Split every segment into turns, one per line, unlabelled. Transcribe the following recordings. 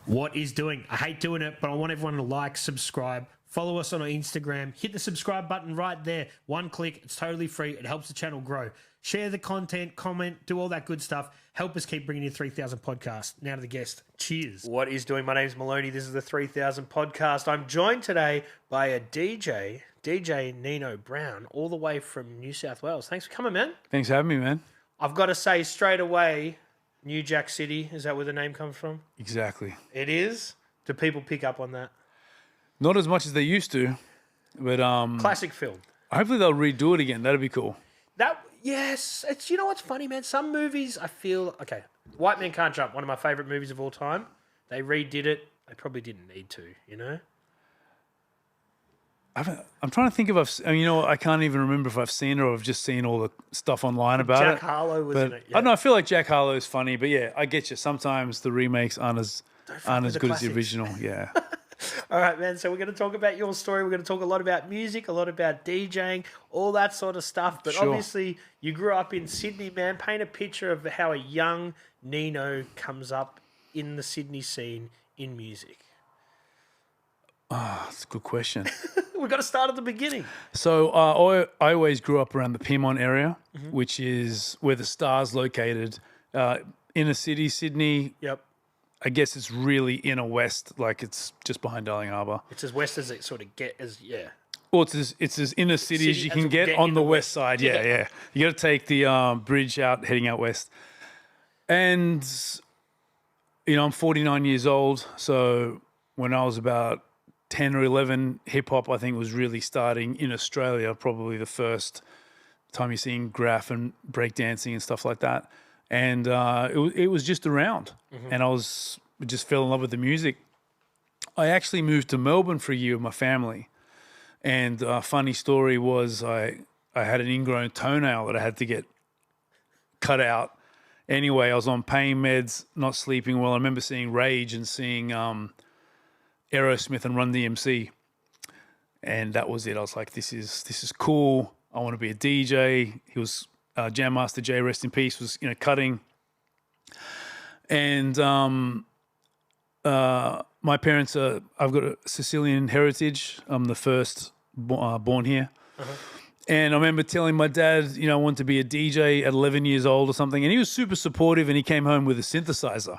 What is doing? I hate doing it, but I want everyone to like, subscribe, follow us on our Instagram, hit the subscribe button right there. One click, it's totally free. It helps the channel grow. Share the content, comment, do all that good stuff. Help us keep bringing you 3000 podcasts. Now to the guest. Cheers. What is doing? My name's Maloney. This is the 3000 podcast. I'm joined today by a DJ, DJ Nino Brown, all the way from New South Wales. Thanks for coming, man.
Thanks for having me, man.
I've got to say straight away, New Jack City, is that where the name comes from?
Exactly.
It is? Do people pick up on that?
Not as much as they used to, but
Classic film.
hopefully they'll redo it again. That'd be cool.
Yes. It's, you know what's funny, man? Some movies I feel, okay, White Man Can't Jump, one of my favourite movies of all time. They redid it. They probably didn't need to, you know?
I'm trying to think if I can't even remember if I've seen it or I've just seen all the stuff online about it.
Jack Harlow was in it.
I don't know. I feel like Jack Harlow is funny, but yeah, I get you. Sometimes the remakes aren't as good as the original. Yeah.
All right, man. So we're going to talk about your story. We're going to talk a lot about music, a lot about DJing, all that sort of stuff. But obviously, you grew up in Sydney, man. Paint a picture of how a young Nino comes up in the Sydney scene in music.
Oh, that's a good question.
We've got to start at the beginning.
So I always grew up around the Piedmont area, which is where the Star's located. Inner city, Sydney.
Yep.
I guess it's really inner west, like it's just behind Darling Harbour.
It's as west as it sort of yeah.
Well, it's as inner city as you can get on the west side. Yeah. You got to take the bridge out, heading out west. And, I'm 49 years old. So when I was about 10 or 11, hip-hop, I think, was really starting in Australia, probably the first time you're seeing graph and breakdancing and stuff like that. And it was just around. And I just fell in love with the music. I actually moved to Melbourne for a year with my family. And a funny story was I had an ingrown toenail that I had to get cut out. Anyway, I was on pain meds, not sleeping well. I remember seeing Rage and seeing Aerosmith and Run DMC. And that was it. I was like, this is cool. I want to be a DJ. He was Jam Master Jay, rest in peace, was cutting. And my parents I've got a Sicilian heritage. I'm the first born here. And I remember telling my dad, I wanted to be a DJ at 11 years old or something. And he was super supportive, and he came home with a synthesizer.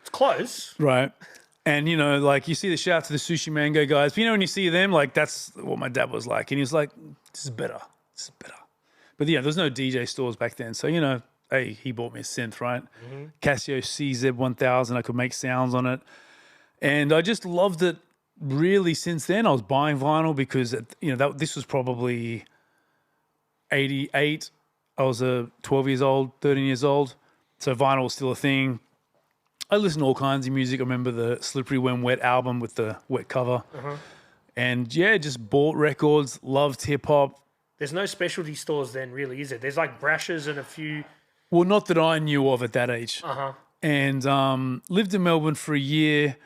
It's close.
Right. And, like you see the shout out to the Sushi Mango guys. But, when you see them, like that's what my dad was like. And he was like, this is better. But, there's no DJ stores back then. So, hey, he bought me a synth, right? Casio CZ1000. I could make sounds on it. And I just loved it really since then. I was buying vinyl because, this was probably 88. I was 12 years old, 13 years old. So vinyl was still a thing. I listened to all kinds of music. I remember the Slippery When Wet album with the wet cover. And, just bought records, loved hip-hop.
There's no specialty stores then, really, is it? There's like Brash's and a few.
Well, not that I knew of at that age. And lived in Melbourne for a year.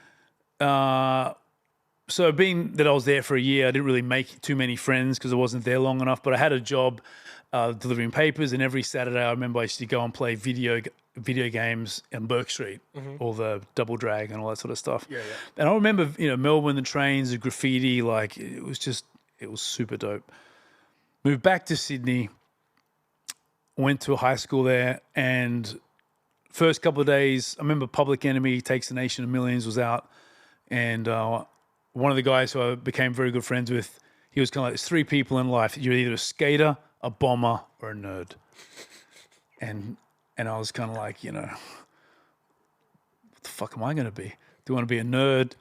So being that I was there for a year, I didn't really make too many friends because I wasn't there long enough. But I had a job delivering papers, and every Saturday I remember I used to go and play video games in Burke Street, all the Double Drag and all that sort of stuff. And I remember, Melbourne, the trains, the graffiti, like it was super dope. Moved back to Sydney, went to a high school there, and first couple of days, I remember Public Enemy, Takes the Nation of Millions was out, and one of the guys who I became very good friends with, he was kind of like, there's three people in life. You're either a skater, a bomber, or a nerd. And I was kind of like, what the fuck am I going to be? Do I want to be a nerd?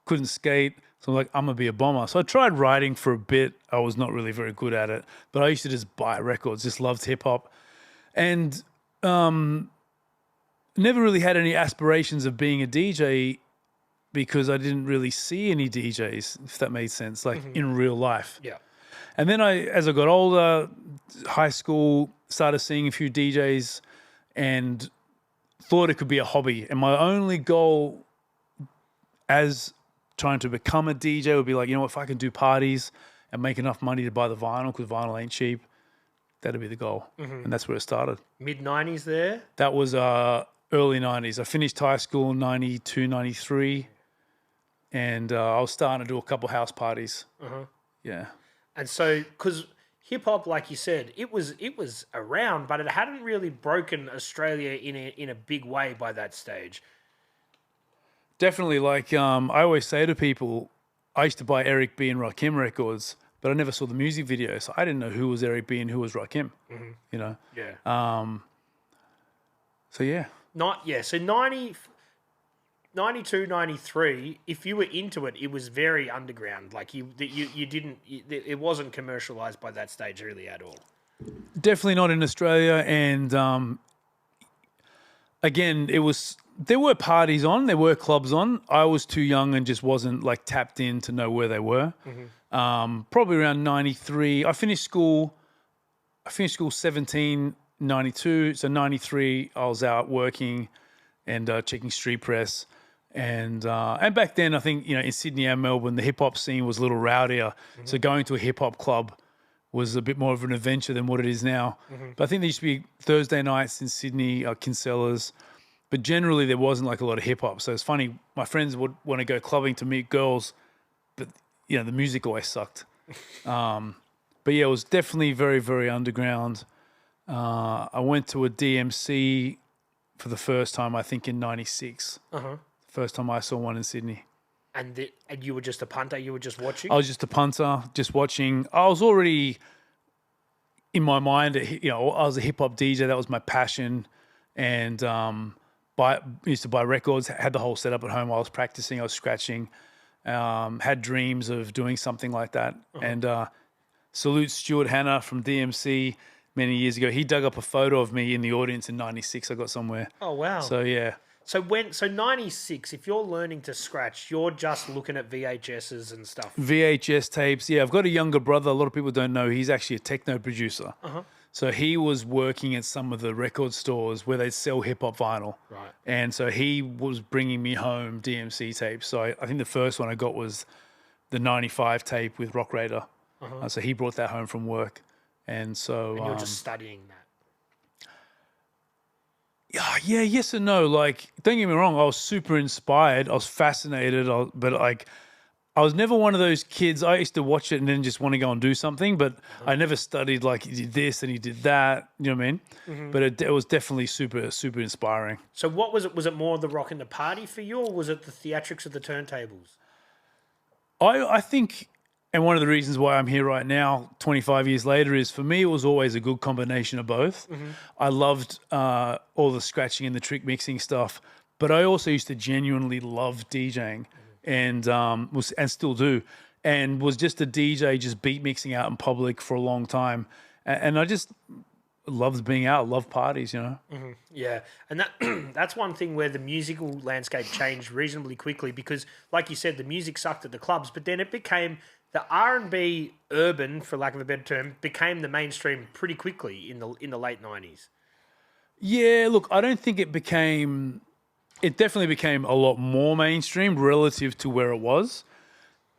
Couldn't skate. So I'm like, I'm going to be a bomber. So I tried writing for a bit. I was not really very good at it. But I used to just buy records, just loved hip-hop. And never really had any aspirations of being a DJ because I didn't really see any DJs, if that made sense, like in real life.
Yeah.
And then as I got older, high school, started seeing a few DJs and thought it could be a hobby. And my only goal as trying to become a DJ would be like, if I can do parties and make enough money to buy the vinyl, because vinyl ain't cheap, that'd be the goal. And that's where it started.
Mid-90s there?
That was early 90s. I finished high school in 92, 93, and I was starting to do a couple house parties. Yeah.
And so, because hip hop, like you said, it was around, but it hadn't really broken Australia in a big way by that stage.
Definitely. Like I always say to people, I used to buy Eric B and Rakim records, but I never saw the music video, so I didn't know who was Eric B and who was Rakim. You know.
Yeah.
So yeah.
So 92, 93, if you were into it, it was very underground. Like you didn't, it wasn't commercialized by that stage really at all.
Definitely not in Australia. And again, there were parties on, there were clubs on. I was too young and just wasn't like tapped in to know where they were. Probably around 93. I finished school 17, 92. So 93, I was out working and checking street press. And back then, I think, in Sydney and Melbourne, the hip-hop scene was a little rowdier. So going to a hip-hop club was a bit more of an adventure than what it is now. But I think there used to be Thursday nights in Sydney, Kinsella's. But generally, there wasn't like a lot of hip-hop. So it's funny, my friends would want to go clubbing to meet girls, but, the music always sucked. But yeah, it was definitely very, very underground. I went to a DMC for the first time, I think, in 96. First time I saw one in Sydney.
And you were just a punter? You were just watching?
I was just a punter, just watching. I was already, in my mind, I was a hip-hop DJ. That was my passion. And used to buy records, had the whole setup at home while I was practicing. I was scratching. Had dreams of doing something like that. And salute Stuart Hanna from DMC many years ago. He dug up a photo of me in the audience in 96. I got somewhere.
Oh, wow.
So, yeah.
So 96, if you're learning to scratch, you're just looking at VHSs and stuff.
VHS tapes. Yeah, I've got a younger brother. A lot of people don't know. He's actually a techno producer. So he was working at some of the record stores where they'd sell hip-hop vinyl.
Right.
And so he was bringing me home DMC tapes. So I think the first one I got was the 95 tape with Rock Raider. So he brought that home from work. And so...
And you're just studying that.
Yeah, yes and no. Like, don't get me wrong, I was super inspired. I was fascinated, but like, I was never one of those kids. I used to watch it and then just want to go and do something, but I never studied like he did this and he did that. You know what I mean? But it was definitely super, super inspiring.
So what was it? Was it more the rock and the party for you, or was it the theatrics of the turntables?
I think, and one of the reasons why I'm here right now, 25 years later, is for me, it was always a good combination of both. I loved all the scratching and the trick mixing stuff, but I also used to genuinely love DJing and still do, and was just a DJ, just beat mixing out in public for a long time. And I just loved being out, loved parties,
Yeah, and that that's one thing where the musical landscape changed reasonably quickly because, like you said, the music sucked at the clubs, but then it became... The R&B urban, for lack of a better term, became the mainstream pretty quickly in the late 90s.
Yeah, look, I don't think it became... It definitely became a lot more mainstream relative to where it was.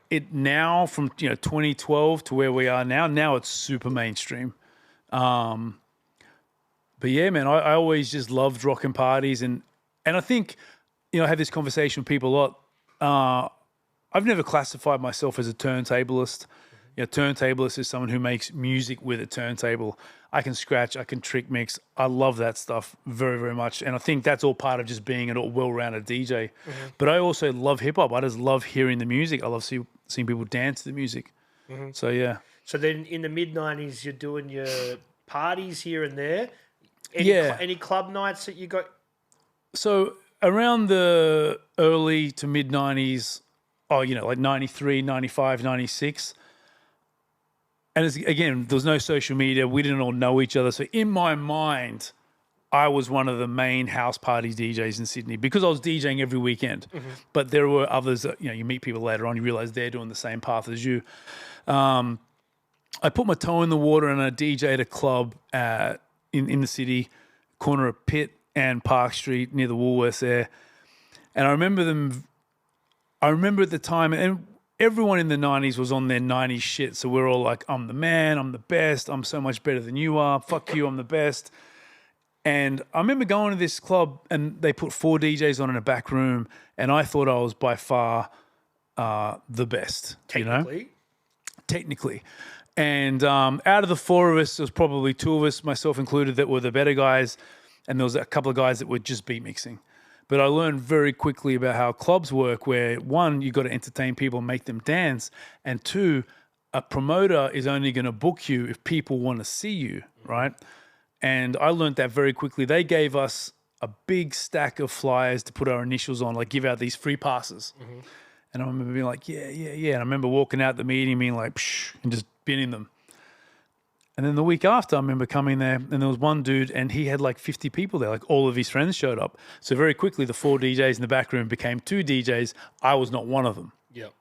It now, from 2012 to where we are now it's super mainstream. But yeah, man, I always just loved rocking parties. And I think, I have this conversation with people a lot. I've never classified myself as a turntablist. Turntablist is someone who makes music with a turntable. I can scratch, I can trick mix. I love that stuff very, very much. And I think that's all part of just being a well-rounded DJ. But I also love hip-hop. I just love hearing the music. I love seeing people dance to the music. So, yeah.
So then in the mid-90s, you're doing your parties here and there. Any club nights that you got? So
around the early to mid-90s, like 93, 95, 96. And again, there was no social media. We didn't all know each other. So in my mind, I was one of the main house party DJs in Sydney because I was DJing every weekend. But there were others that, you meet people later on, you realize they're doing the same path as you. I put my toe in the water and I DJ'd a club in the city, corner of Pitt and Park Street near the Woolworths there. And I remember at the time, and everyone in the 90s was on their 90s shit. So we're all like, I'm the man, I'm the best, I'm so much better than you are. Fuck you, I'm the best. And I remember going to this club and they put 4 DJs on in a back room, and I thought I was by far the best. Technically. And out of the 4 of us, there was probably 2 of us, myself included, that were the better guys, and there was a couple of guys that were just beat mixing. But I learned very quickly about how clubs work, where 1, you got to entertain people and make them dance, and 2, a promoter is only going to book you if people want to see you, right? And I learned that very quickly. They gave us a big stack of flyers to put our initials on, like give out these free passes. And I remember being like, yeah. And I remember walking out the meeting being like, psh, and just binning them. And then the week after, I remember coming there, and there was one dude, and he had like 50 people there. Like all of his friends showed up. So very quickly, the 4 DJs in the back room became 2 DJs. I was not one of them.
Yep.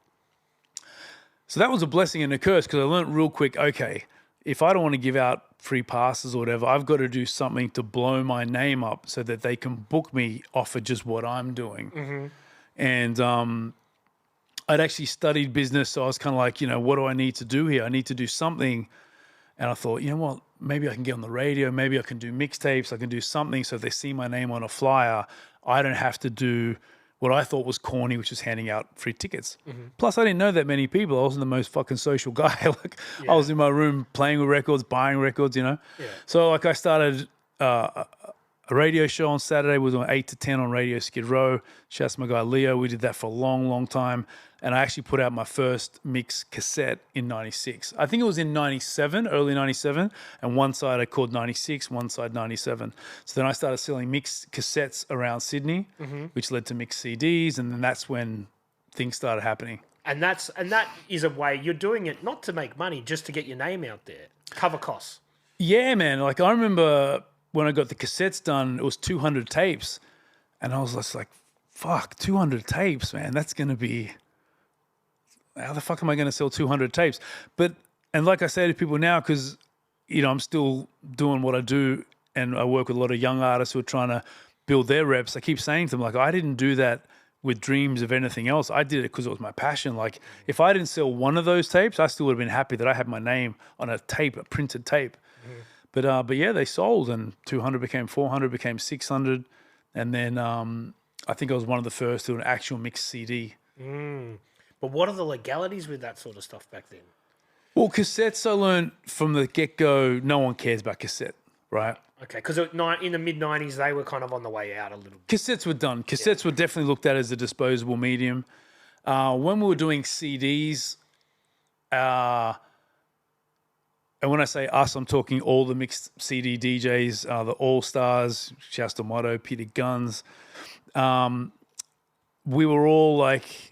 So that was a blessing and a curse, because I learned real quick, okay, if I don't want to give out free passes or whatever, I've got to do something to blow my name up so that they can book me off of just what I'm doing. And I'd actually studied business, so I was kind of like, what do I need to do here? I need to do something. And I thought, you know what, maybe I can get on the radio, maybe I can do mixtapes, I can do something so if they see my name on a flyer, I don't have to do what I thought was corny, which is handing out free tickets. Plus, I didn't know that many people. I wasn't the most fucking social guy. I was in my room playing with records, buying records, So I started a radio show on Saturday. We was on 8 to 10 on Radio Skid Row. Shouts to my guy Leo. We did that for a long, long time. And I actually put out my first mix cassette in 96. I think it was in 97, early 97. And one side I called 96, one side 97. So then I started selling mix cassettes around Sydney, which led to mix CDs. And then that's when things started happening.
And that is a way you're doing it not to make money, just to get your name out there, cover costs.
Yeah, man. Like I remember when I got the cassettes done, it was 200 tapes. And I was just like, fuck, 200 tapes, man. That's going to be... How the fuck am I going to sell 200 tapes? And like I say to people now, because, I'm still doing what I do and I work with a lot of young artists who are trying to build their reps. I keep saying to them, like, I didn't do that with dreams of anything else. I did it because it was my passion. Like, if I didn't sell one of those tapes, I still would have been happy that I had my name on a tape, a printed tape. But yeah, they sold, and 200 became 400, became 600. And then I think I was one of the first to do an actual mixed CD.
But what are the legalities with that sort of stuff back then?
Well, cassettes, I learned from the get-go, no one cares about cassette, right?
Okay, because in the mid-90s, they were kind of on the way out a little bit.
Cassettes were done. Cassettes were definitely looked at as a disposable medium. When we were doing CDs, and when I say us, I'm talking all the mixed CD DJs, the All-Stars, shouts to Motto, Peter Guns. We were all like...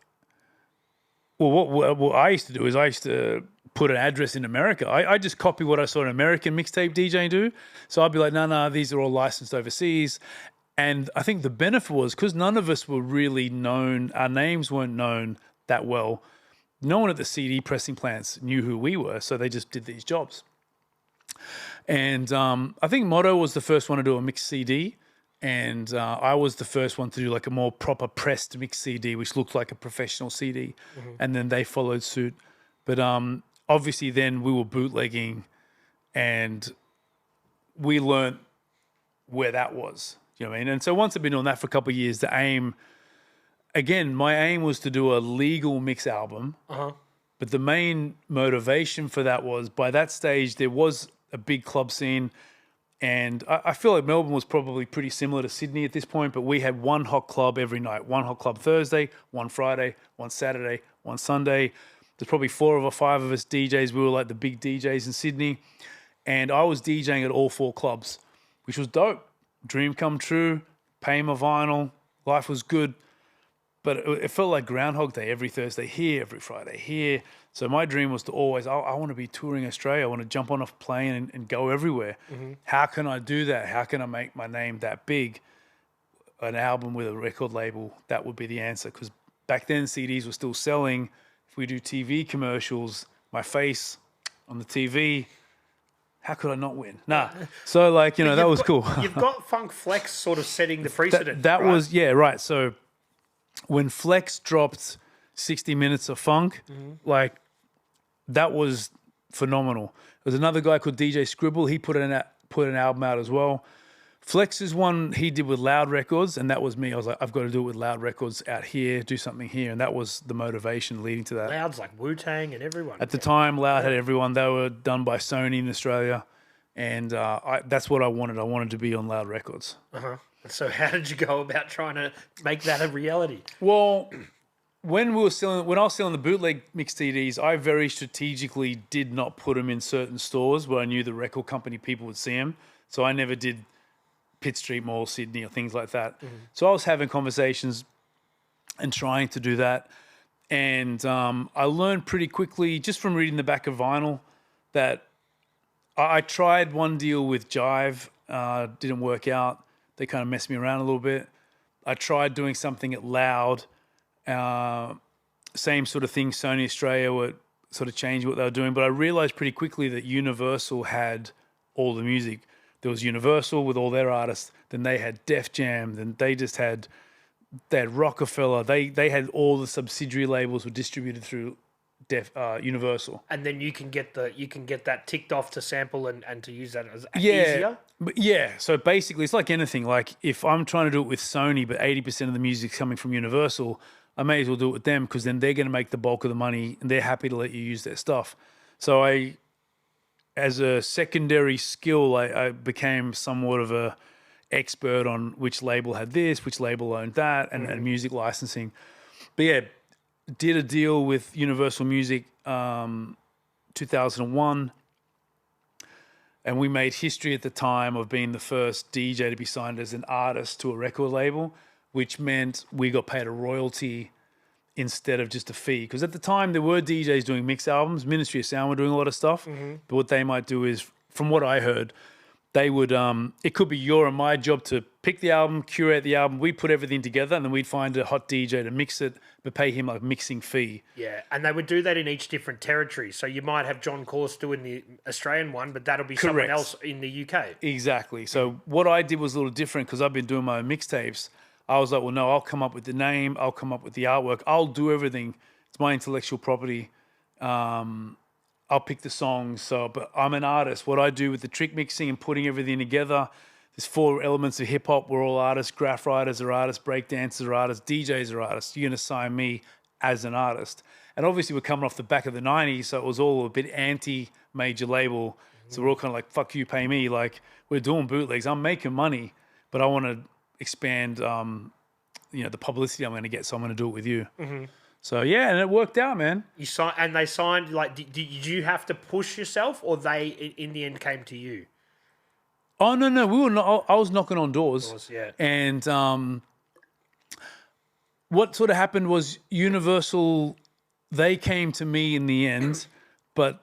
Well, what I used to do is I used to put an address in America. I just copy what I saw an American mixtape DJ do. So I'd be like, no, these are all licensed overseas. And I think the benefit was because none of us were really known, our names weren't known that well. No one at the CD pressing plants knew who we were, so they just did these jobs. And I think Motto was the first one to do a mixed CD. And I was the first one to do like a more proper pressed mix CD, which looked like a professional CD. And then they followed suit. But obviously then we were bootlegging and we learned where that was. You know what I mean? And so once I've been doing that for a couple of years, my aim was to do a legal mix album. But the main motivation for that was by that stage, there was a big club scene. And I feel like Melbourne was probably pretty similar to Sydney at this point, but we had one hot club every night. One hot club Thursday, one Friday, one Saturday, one Sunday. There's probably 4 or 5 of us DJs. We were like the big DJs in Sydney. And I was DJing at all 4 clubs, which was dope. Dream come true, paying my vinyl, life was good. But it felt like Groundhog Day every Thursday here, every Friday here. So my dream was to always, I want to be touring Australia. I want to jump on a plane and go everywhere. How can I do that? How can I make my name that big? An album with a record label, that would be the answer. Because back then CDs were still selling. If we do TV commercials, my face on the TV, how could I not win? Nah. So that was cool.
You've got Funk Flex sort of setting the precedent.
That was, yeah, right. So when Flex dropped 60 Minutes of Funk, that was phenomenal. There was another guy called DJ Scribble. He put an album out as well. Flex's one he did with Loud Records, and that was me. I was like, I've got to do it with Loud Records out here, do something here, and that was the motivation leading to that.
Loud's like Wu-Tang and everyone.
At the time, Loud had everyone. They were done by Sony in Australia, and that's what I wanted. I wanted to be on Loud Records.
So how did you go about trying to make that a reality?
Well, when I was selling the bootleg mix CDs, I very strategically did not put them in certain stores where I knew the record company people would see them. So I never did Pitt Street Mall, Sydney, or things like that. So I was having conversations and trying to do that. And I learned pretty quickly, just from reading the back of vinyl, that I tried one deal with Jive, didn't work out. They kind of messed me around a little bit. I tried doing something at Loud, same sort of thing. Sony Australia were sort of changing what they were doing, but I realized pretty quickly that Universal had all the music. There was Universal with all their artists. Then they had Def Jam. Then they had Rockefeller. They had all the subsidiary labels were distributed through Universal.
And then you can get that ticked off to sample and to use that as easier.
Yeah. So basically, it's like anything. Like if I'm trying to do it with Sony, but 80% of the music's coming from Universal, I may as well do it with them because then they're going to make the bulk of the money and they're happy to let you use their stuff. So as a secondary skill, I became somewhat of a expert on which label had this, which label owned that, and music licensing. But yeah, did a deal with Universal Music 2001, and we made history at the time of being the first DJ to be signed as an artist to a record label, which meant we got paid a royalty instead of just a fee. Because at the time, there were DJs doing mix albums. Ministry of Sound were doing a lot of stuff. But what they might do is, from what I heard, they would, it could be your and my job to pick the album, curate the album. We'd put everything together and then we'd find a hot DJ to mix it, but pay him like a mixing fee.
Yeah, and they would do that in each different territory. So you might have John Corse doing the Australian one, but that'll be someone else in the UK.
Exactly. So what I did was a little different because I've been doing my own mixtapes. I was like, well, no, I'll come up with the name. I'll come up with the artwork. I'll do everything. It's my intellectual property. I'll pick the songs. But I'm an artist. What I do with the trick mixing and putting everything together, there's 4 elements of hip hop. We're all artists. Graph writers are artists. Break dancers are artists. DJs are artists. You're going to sign me as an artist. And obviously we're coming off the back of the 90s, so it was all a bit anti-major label. So we're all kind of like, fuck you, pay me. Like, we're doing bootlegs. I'm making money, but I want to expand, the publicity I'm going to get, so I'm going to do it with you. So yeah, and it worked out, man.
They signed. Like, did you have to push yourself, or they in the end came to you?
Oh no, we were not. I was knocking on doors.
Yeah.
And what sort of happened was Universal. They came to me in the end, but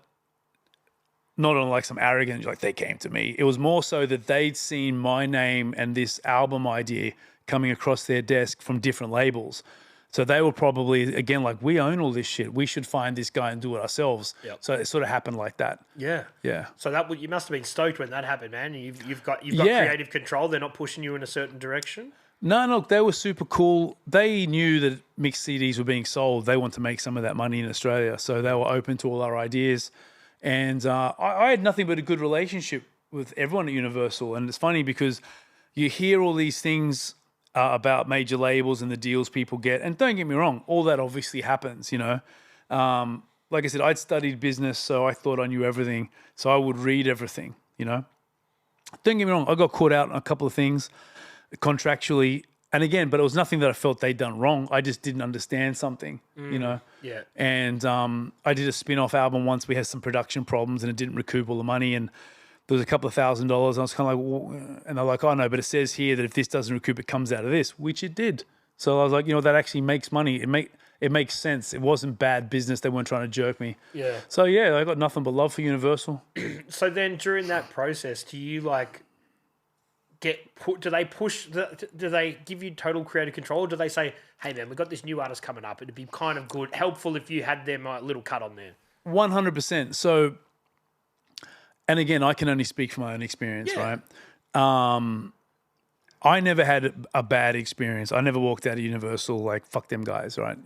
not on like some arrogant, like they came to me. It was more so that they'd seen my name and this album idea coming across their desk from different labels. So they were probably, again, like, we own all this shit. We should find this guy and do it ourselves.
Yep.
So it sort of happened like that.
Yeah.
Yeah.
So you must have been stoked when that happened, man. You've got creative control. They're not pushing you in a certain direction.
No, they were super cool. They knew that mixed CDs were being sold. They want to make some of that money in Australia. So they were open to all our ideas. And I had nothing but a good relationship with everyone at Universal. And it's funny because you hear all these things about major labels and the deals people get. And don't get me wrong, all that obviously happens, Like I said, I'd studied business, so I thought I knew everything. So I would read everything, Don't get me wrong, I got caught out on a couple of things contractually. And again, but it was nothing that I felt they'd done wrong. I just didn't understand something,
Yeah.
And I did a spin-off album once. We had some production problems and it didn't recoup all the money. And there was a couple of $1,000. I was kind of like, well, and they're like, oh no, but it says here that if this doesn't recoup, it comes out of this, which it did. So I was like, that actually makes money. It makes sense. It wasn't bad business. They weren't trying to jerk me.
Yeah.
So yeah, I got nothing but love for Universal.
So then during that process, do you like do they give you total creative control, or do they say, hey man, we've got this new artist coming up, it'd be kind of helpful if you had them little cut on there?
100%. So, and again, I can only speak from my own experience, right? I never had a bad experience. I never walked out of Universal like, fuck them guys, right?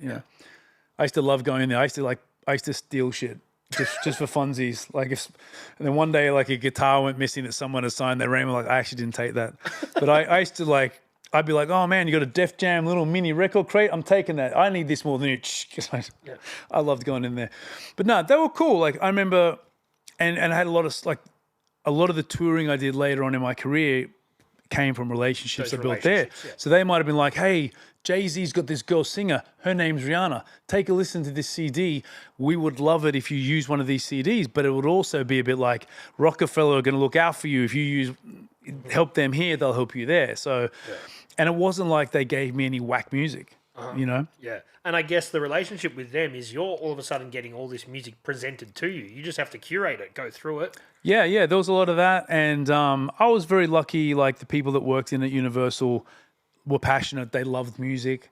I used to love going there. I used to steal shit. just for funsies. Like and then one day like a guitar went missing that someone assigned their name. Like I actually didn't take that, but I used to like. I'd be like, oh man, you got a Def Jam little mini record crate? I'm taking that. I need this more than you. I loved going in there. But no, they were cool. Like I remember, and I had a lot of the touring I did later on in my career came from relationships I built there. Yeah. So they might have been like, hey, Jay-Z's got this girl singer. Her name's Rhianna. Take a listen to this CD. We would love it if you use one of these CDs, but it would also be a bit like Rockefeller are going to look out for you. If you help them here, they'll help you there. So... Yeah. And it wasn't like they gave me any whack music, you know?
Yeah. And I guess the relationship with them is you're all of a sudden getting all this music presented to you. You just have to curate it, go through it.
Yeah. There was a lot of that. And I was very lucky, like the people that worked in at Universal were passionate. They loved music.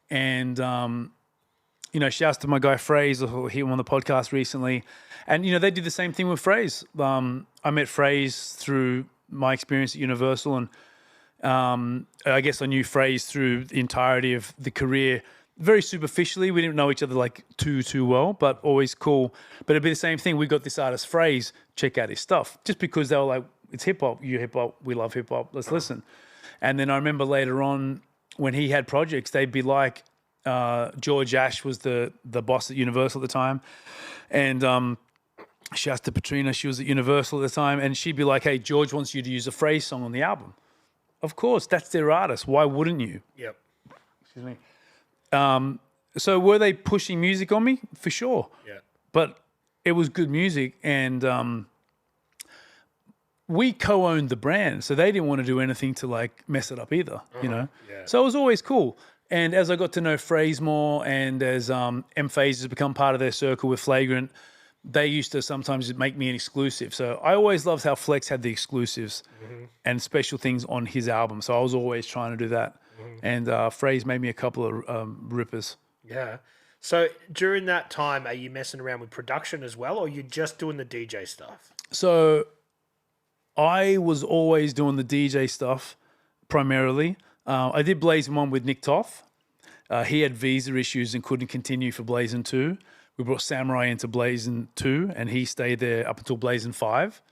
And, you know, shouts to my guy Phrase, who him on the podcast recently. And, you know, they did the same thing with Phrase. I met Phrase through my experience at Universal, and I guess I knew Phrase through the entirety of the career, very superficially. We didn't know each other like too well, but always cool. But it'd be the same thing. We got this artist Phrase, check out his stuff, just because they were like, it's hip hop, you hip hop, we love hip hop, let's listen. And then I remember later on when he had projects, they'd be like, George Ash was the boss at Universal at the time, and shouts to Patrina, she was at Universal at the time, and she'd be like, hey, George wants you to use a Phrase song on the album. Of course, that's their artist. Why wouldn't you?
Yep.
Excuse me. So were they pushing music on me? For sure.
Yeah.
But it was good music, and we co-owned the brand, so they didn't want to do anything to like mess it up either. You know.
Yeah.
So it was always cool. And as I got to know Phrase more, and as M-Phase has become part of their circle with Flagrant, they used to sometimes make me an exclusive. So I always loved how Flex had the exclusives and special things on his album. So I was always trying to do that. And Phrase made me a couple of rippers.
Yeah. So during that time, are you messing around with production as well, or are you just doing the DJ stuff?
So I was always doing the DJ stuff primarily. I did Blazin one with Nick Toth. He had visa issues and couldn't continue for Blazin 2. We brought Samurai into Blazin 2, and he stayed there up until Blazin 5.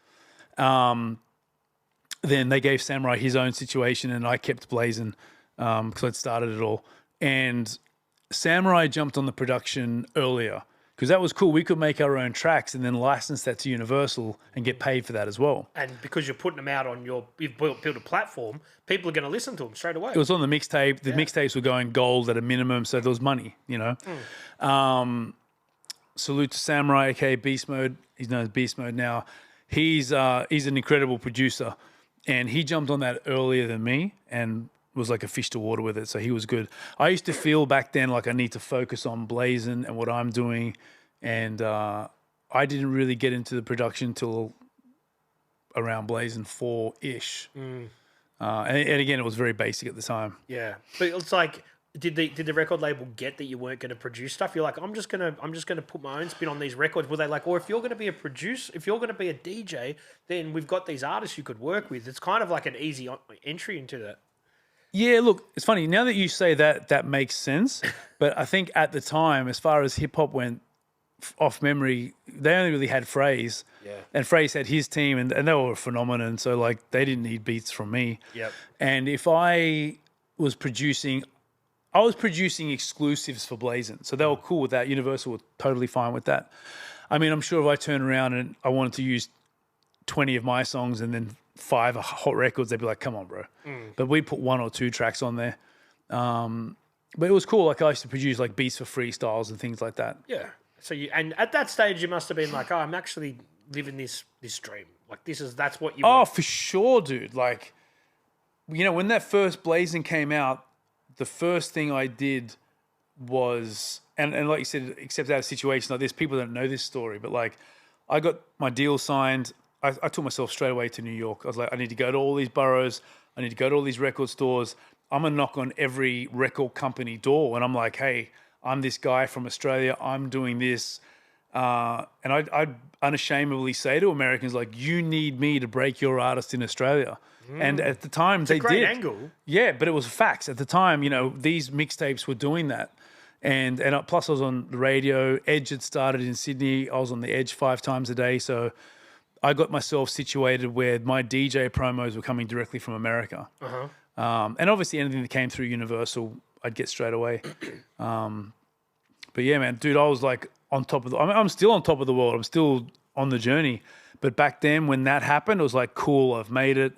Then they gave Samurai his own situation, and I kept Blazin because I'd started it all. And Samurai jumped on the production earlier because that was cool. We could make our own tracks and then license that to Universal and get paid for that as well.
And because you're putting them out on you've built a platform, people are going to listen to them straight away.
It was on the mixtape. The mixtapes were going gold at a minimum, so there was money, you know. Salute to Samurai, aka Beast Mode. He's known as Beast Mode now. He's an incredible producer, and he jumped on that earlier than me and was like a fish to water with it. So he was good. I used to feel back then like I need to focus on Blazin and what I'm doing, and I didn't really get into the production till around Blazin 4-ish. And again, it was very basic at the time.
Yeah, but it's like. Did the record label get that you weren't going to produce stuff? You're like, I'm just gonna put my own spin on these records. Were they like, or if you're going to be a producer, if you're going to be a DJ, then we've got these artists you could work with. It's kind of like an easy entry into that.
Yeah, look, it's funny now that you say that. That makes sense. But I think at the time, as far as hip hop went, off memory, they only really had Phrase.
Yeah. And
Phrase had his team, and they were a phenomenon. So like, they didn't need beats from me.
Yep.
And if I was producing exclusives for Blazin, so they were cool with that. Universal were totally fine with that. I mean, I'm sure if I turned around and I wanted to use 20 of my songs and then 5 hot records, they'd be like, come on, bro. But we put 1 or 2 tracks on there. But it was cool. Like I used to produce like beats for freestyles and things like that.
Yeah. So and at that stage, you must have been like, oh, I'm actually living this dream. Like that's what you want.
For sure, dude. Like, you know, when that first Blazin came out, the first thing I did was, and like you said, except out of situations like this, people don't know this story, but like I got my deal signed. I took myself straight away to New York. I was like, I need to go to all these boroughs. I need to go to all these record stores. I'm going to knock on every record company door. And I'm like, hey, I'm this guy from Australia. I'm doing this. And I'd unashamedly say to Americans, like, you need me to break your artist in Australia. And at the time, they did.
It's a great angle.
Yeah, but it was facts. At the time, you know, these mixtapes were doing that. And plus I was on the radio. Edge had started in Sydney. I was on the Edge 5 times a day. So I got myself situated where my DJ promos were coming directly from America. And obviously anything that came through Universal, I'd get straight away. But yeah, man, dude, I was like on top of I'm still on top of the world. I'm still on the journey. But back then when that happened, it was like, cool, I've made it.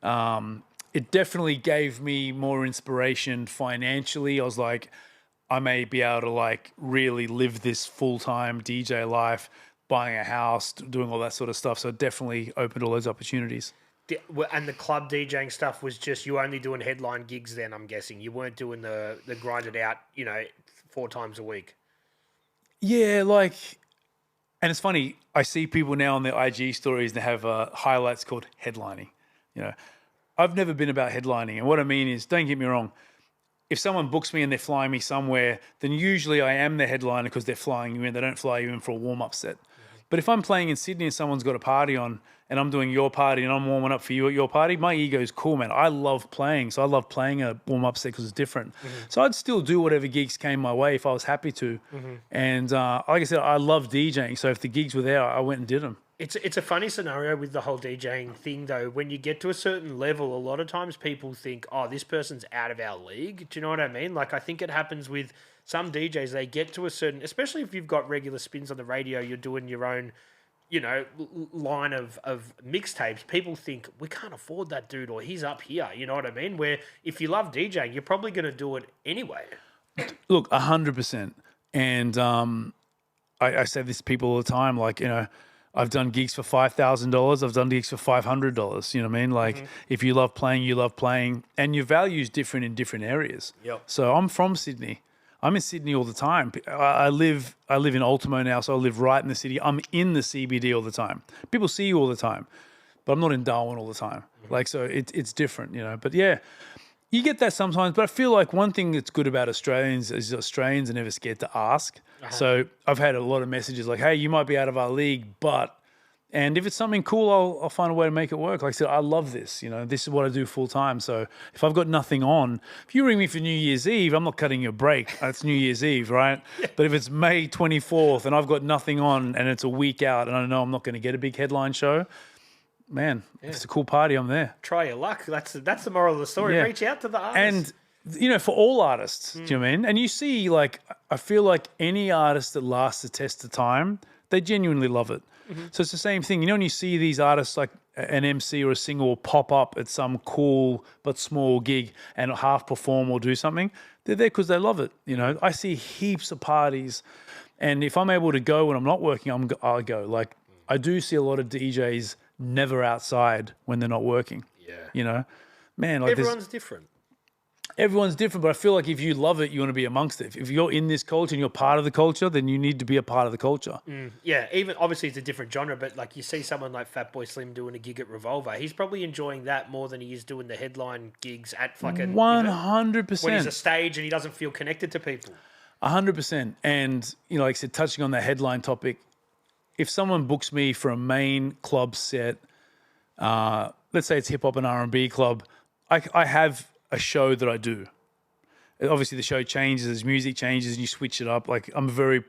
It definitely gave me more inspiration financially. I was like, I may be able to like really live this full-time DJ life, buying a house, doing all that sort of stuff. So it definitely opened all those opportunities.
And the club DJing stuff was just, you were only doing headline gigs then, I'm guessing. You weren't doing the grinded out, 4 times a week.
Yeah, like, and it's funny, I see people now on their IG stories, they have highlights called headlining. I've never been about headlining. And what I mean is, don't get me wrong, if someone books me and they're flying me somewhere, then usually I am the headliner because they're flying you in. They don't fly you in for a warm-up set. But if I'm playing in Sydney and someone's got a party on and I'm doing your party and I'm warming up for you at your party, my ego is cool, man. I love playing. So I love playing a warm-up set because it's different. So I'd still do whatever gigs came my way if I was happy to. And like I said, I love DJing. So if the gigs were there, I went and did them.
It's a funny scenario with the whole DJing thing, though. When you get to a certain level, a lot of times people think, oh, this person's out of our league. Do you know what I mean? Like, I think it happens with some DJs. They get to a certain, especially if you've got regular spins on the radio, you're doing your own, line of mixtapes. People think, we can't afford that dude, or he's up here. You know what I mean? Where if you love DJing, you're probably going to do it anyway.
Look, 100%. And I say this to people all the time, like, I've done gigs for $5,000. I've done gigs for $500. You know what I mean? Like, if you love playing, you love playing, and your value's different in different areas.
Yep.
So I'm from Sydney. I'm in Sydney all the time. I live in Ultimo now, so I live right in the city. I'm in the CBD all the time. People see you all the time, but I'm not in Darwin all the time. Like, so it's different, But yeah, you get that sometimes. But I feel like one thing that's good about Australians is Australians are never scared to ask. So I've had a lot of messages like, hey, you might be out of our league, and if it's something cool, I'll find a way to make it work. Like I said, I love this. This is what I do full time. So if I've got nothing on, if you ring me for New Year's Eve, I'm not cutting you a break. It's New Year's Eve, right? But if it's May 24th and I've got nothing on and it's a week out and I know I'm not going to get a big headline show, man, if it's a cool party, I'm there.
Try your luck. That's the moral of the story.
Yeah.
Reach out to the artists.
And, for all artists, do you know what I mean? And you see, like, I feel like any artist that lasts the test of time, they genuinely love it. So it's the same thing. When you see these artists like an MC or a singer will pop up at some cool but small gig and half perform or do something, they're there because they love it. I see heaps of parties, and if I'm able to go when I'm not working, I'll go. Like, I do see a lot of DJs never outside when they're not working. Yeah. Man, like
everyone's different.
Everyone's different, but I feel like if you love it, you want to be amongst it. If you're in this culture and you're part of the culture, then you need to be a part of the culture.
Yeah, even obviously it's a different genre, but like you see someone like Fatboy Slim doing a gig at Revolver, he's probably enjoying that more than he is doing the headline gigs at fucking
100%.
When he's a stage and he doesn't feel connected to people.
100%. And like I said, touching on that headline topic, if someone books me for a main club set, let's say it's hip hop and R&B club, I have a show that I do. Obviously, the show changes as music changes and you switch it up. Like, I'm very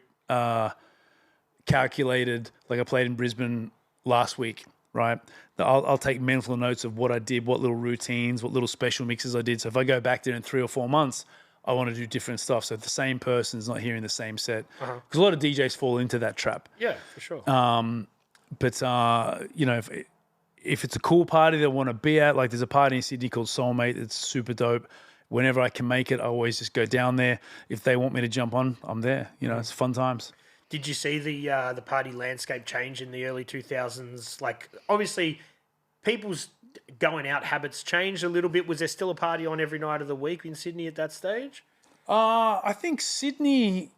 calculated. Like, I played in Brisbane last week, right? I'll take mental notes of what I did, what little routines, what little special mixes I did. So if I go back there in 3 or 4 months, I want to do different stuff. So the same person's not hearing the same set. Because a lot of DJs fall into that trap.
Yeah, for sure.
If it's a cool party they want to be at, like there's a party in Sydney called Soulmate, it's super dope. Whenever I can make it, I always just go down there. If they want me to jump on, I'm there. It's fun times.
Did you see the party landscape change in the early 2000s? Like, obviously, people's going out habits changed a little bit. Was there still a party on every night of the week in Sydney at that stage?
I think Sydney...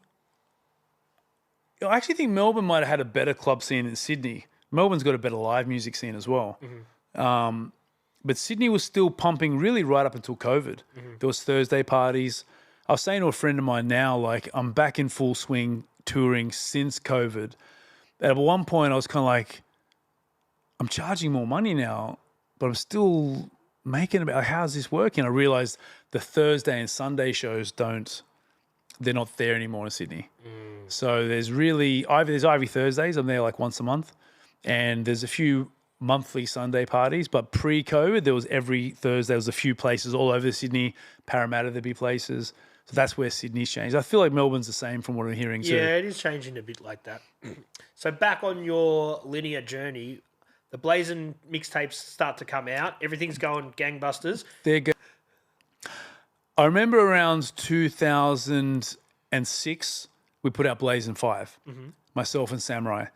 I actually think Melbourne might have had a better club scene than Sydney. Melbourne's got a better live music scene as well. But Sydney was still pumping really right up until COVID. There was Thursday parties. I was saying to a friend of mine now, like, I'm back in full swing touring since COVID. And at one point I was kind of like, I'm charging more money now, but I'm still making about, how's this working? I realized the Thursday and Sunday shows don't they're not there anymore in Sydney. So there's Ivy Thursdays. I'm there like once a month, and there's a few monthly Sunday parties. But pre-COVID, there was every Thursday. There was a few places all over Sydney. Parramatta, there'd be places. So that's where Sydney's changed. I feel like Melbourne's the same from what I'm hearing too.
Yeah, it is changing a bit like that. So back on your linear journey, the Blazin mixtapes start to come out. Everything's going gangbusters.
They're good. I remember around 2006, we put out Blazin 5, myself and Samurai.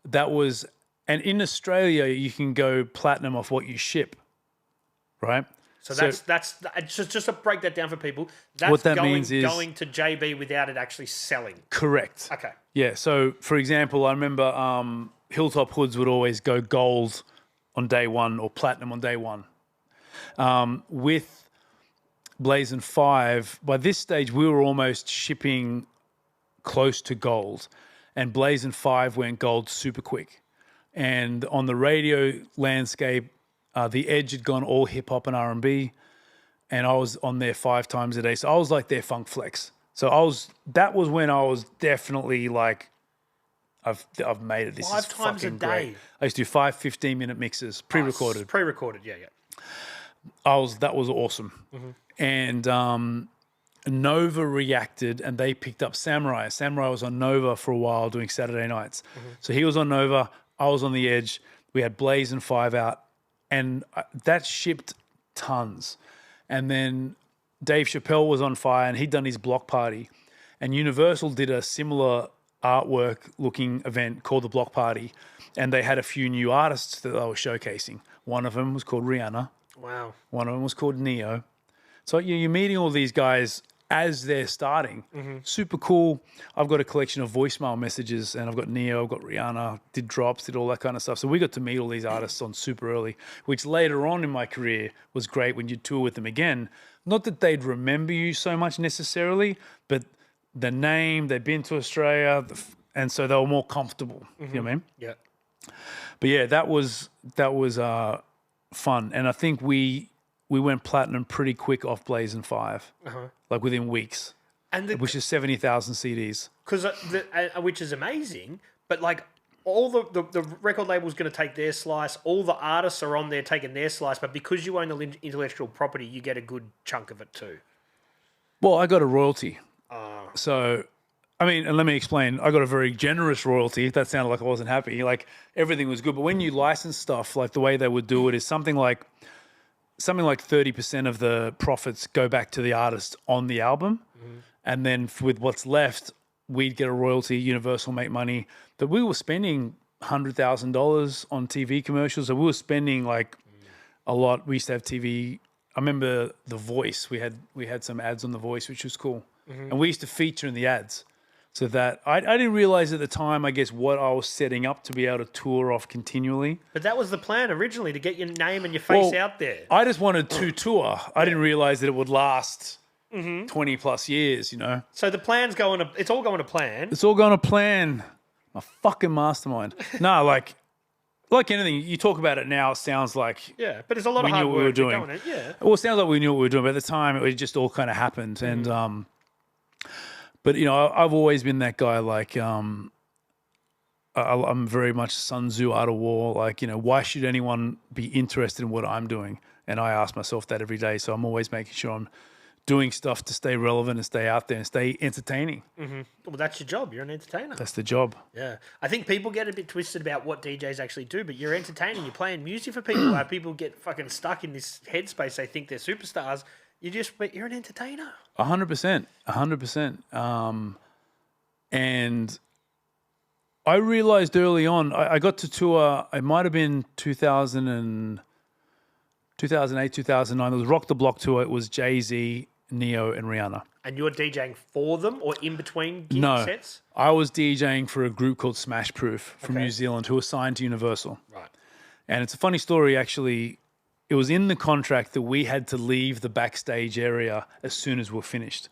That was, and in Australia, you can go platinum off what you ship, right?
So that's just to break that down for people. That's
what that means is
going to JB without it actually selling.
Correct.
Okay.
Yeah. So, for example, I remember Hilltop Hoods would always go gold on day one or platinum on day one. With Blazin 5, by this stage, we were almost shipping close to gold, and Blazin 5 went gold super quick. And on the radio landscape, The Edge had gone all hip hop and R&B, and I was on there 5 times a day. So I was like their funk flex. So that was when I was definitely like, I've made it. This
5
is
times
fucking
a day.
great. I used to do 5 15-minute mixes, pre-recorded.
Pre-recorded, yeah.
That was awesome. And Nova reacted, and they picked up Samurai. Samurai was on Nova for a while doing Saturday nights. So he was on Nova, I was on The Edge. We had Blazin 5 out, and that shipped tons. And then Dave Chappelle was on fire, and he'd done his block party. And Universal did a similar artwork looking event called the Block Party, and they had a few new artists that they were showcasing. One of them was called Rhianna.
Wow.
One of them was called Neo. So you're meeting all these guys as they're starting. Super cool. I've got a collection of voicemail messages, and I've got Neo, I've got Rhianna, did drops, did all that kind of stuff. So we got to meet all these artists on super early, which later on in my career was great when you tour with them again. Not that they'd remember you so much necessarily, but the name, they've been to Australia, and so they were more comfortable. You know what I mean?
Yeah.
But yeah, that was fun. And I think we went platinum pretty quick off Blazin 5, like within weeks, which is 70,000 CDs.
Which is amazing, but like all the record label's going to take their slice, all the artists are on there taking their slice, but because you own the intellectual property, you get a good chunk of it too.
Well, I got a royalty. So, I mean, and let me explain. I got a very generous royalty. That sounded like I wasn't happy. Like everything was good. But when you license stuff, like the way they would do it is something like 30% of the profits go back to the artist on the album. And then with what's left, we'd get a royalty. Universal make money. But we were spending $100,000 on TV commercials. So we were spending like a lot. We used to have TV. I remember The Voice. We had some ads on The Voice, which was cool. And we used to feature in the ads. So that I didn't realize at the time, I guess, what I was setting up to be able to tour off continually.
But that was the plan originally, to get your name and your face out there.
I just wanted to tour. I didn't realize that it would last 20 plus years, you know.
So the plan's it's all going to plan.
It's all going to plan. My fucking mastermind. No, like anything, you talk about it now, it sounds like
yeah, but it's a lot of
we
hard
knew what
work
we were doing.
Going in. Yeah.
Well, it sounds like we knew what we were doing, but at the time, it just all kind of happened. And but you know, I've always been that guy. Like, I'm very much Sun Tzu, Art of War. Like, you know, why should anyone be interested in what I'm doing? And I ask myself that every day. So I'm always making sure I'm doing stuff to stay relevant and stay out there and stay entertaining.
Well, that's your job. You're an entertainer.
That's the job.
Yeah. I think people get a bit twisted about what DJs actually do, but you're entertaining. You're playing music for people. Like, people get fucking stuck in this headspace. They think they're superstars. But you're an entertainer.
100%. 100%. And I realized early on, I got to tour, it might have been 2008, 2009. There was Rock the Block tour. It was Jay-Z, Neo, and Rhianna. And
you're DJing for them or in between sets?
No, I was DJing for a group called Smash Proof from New Zealand who were signed to Universal.
Right.
And it's a funny story, actually. It was in the contract that we had to leave the backstage area as soon as we're finished.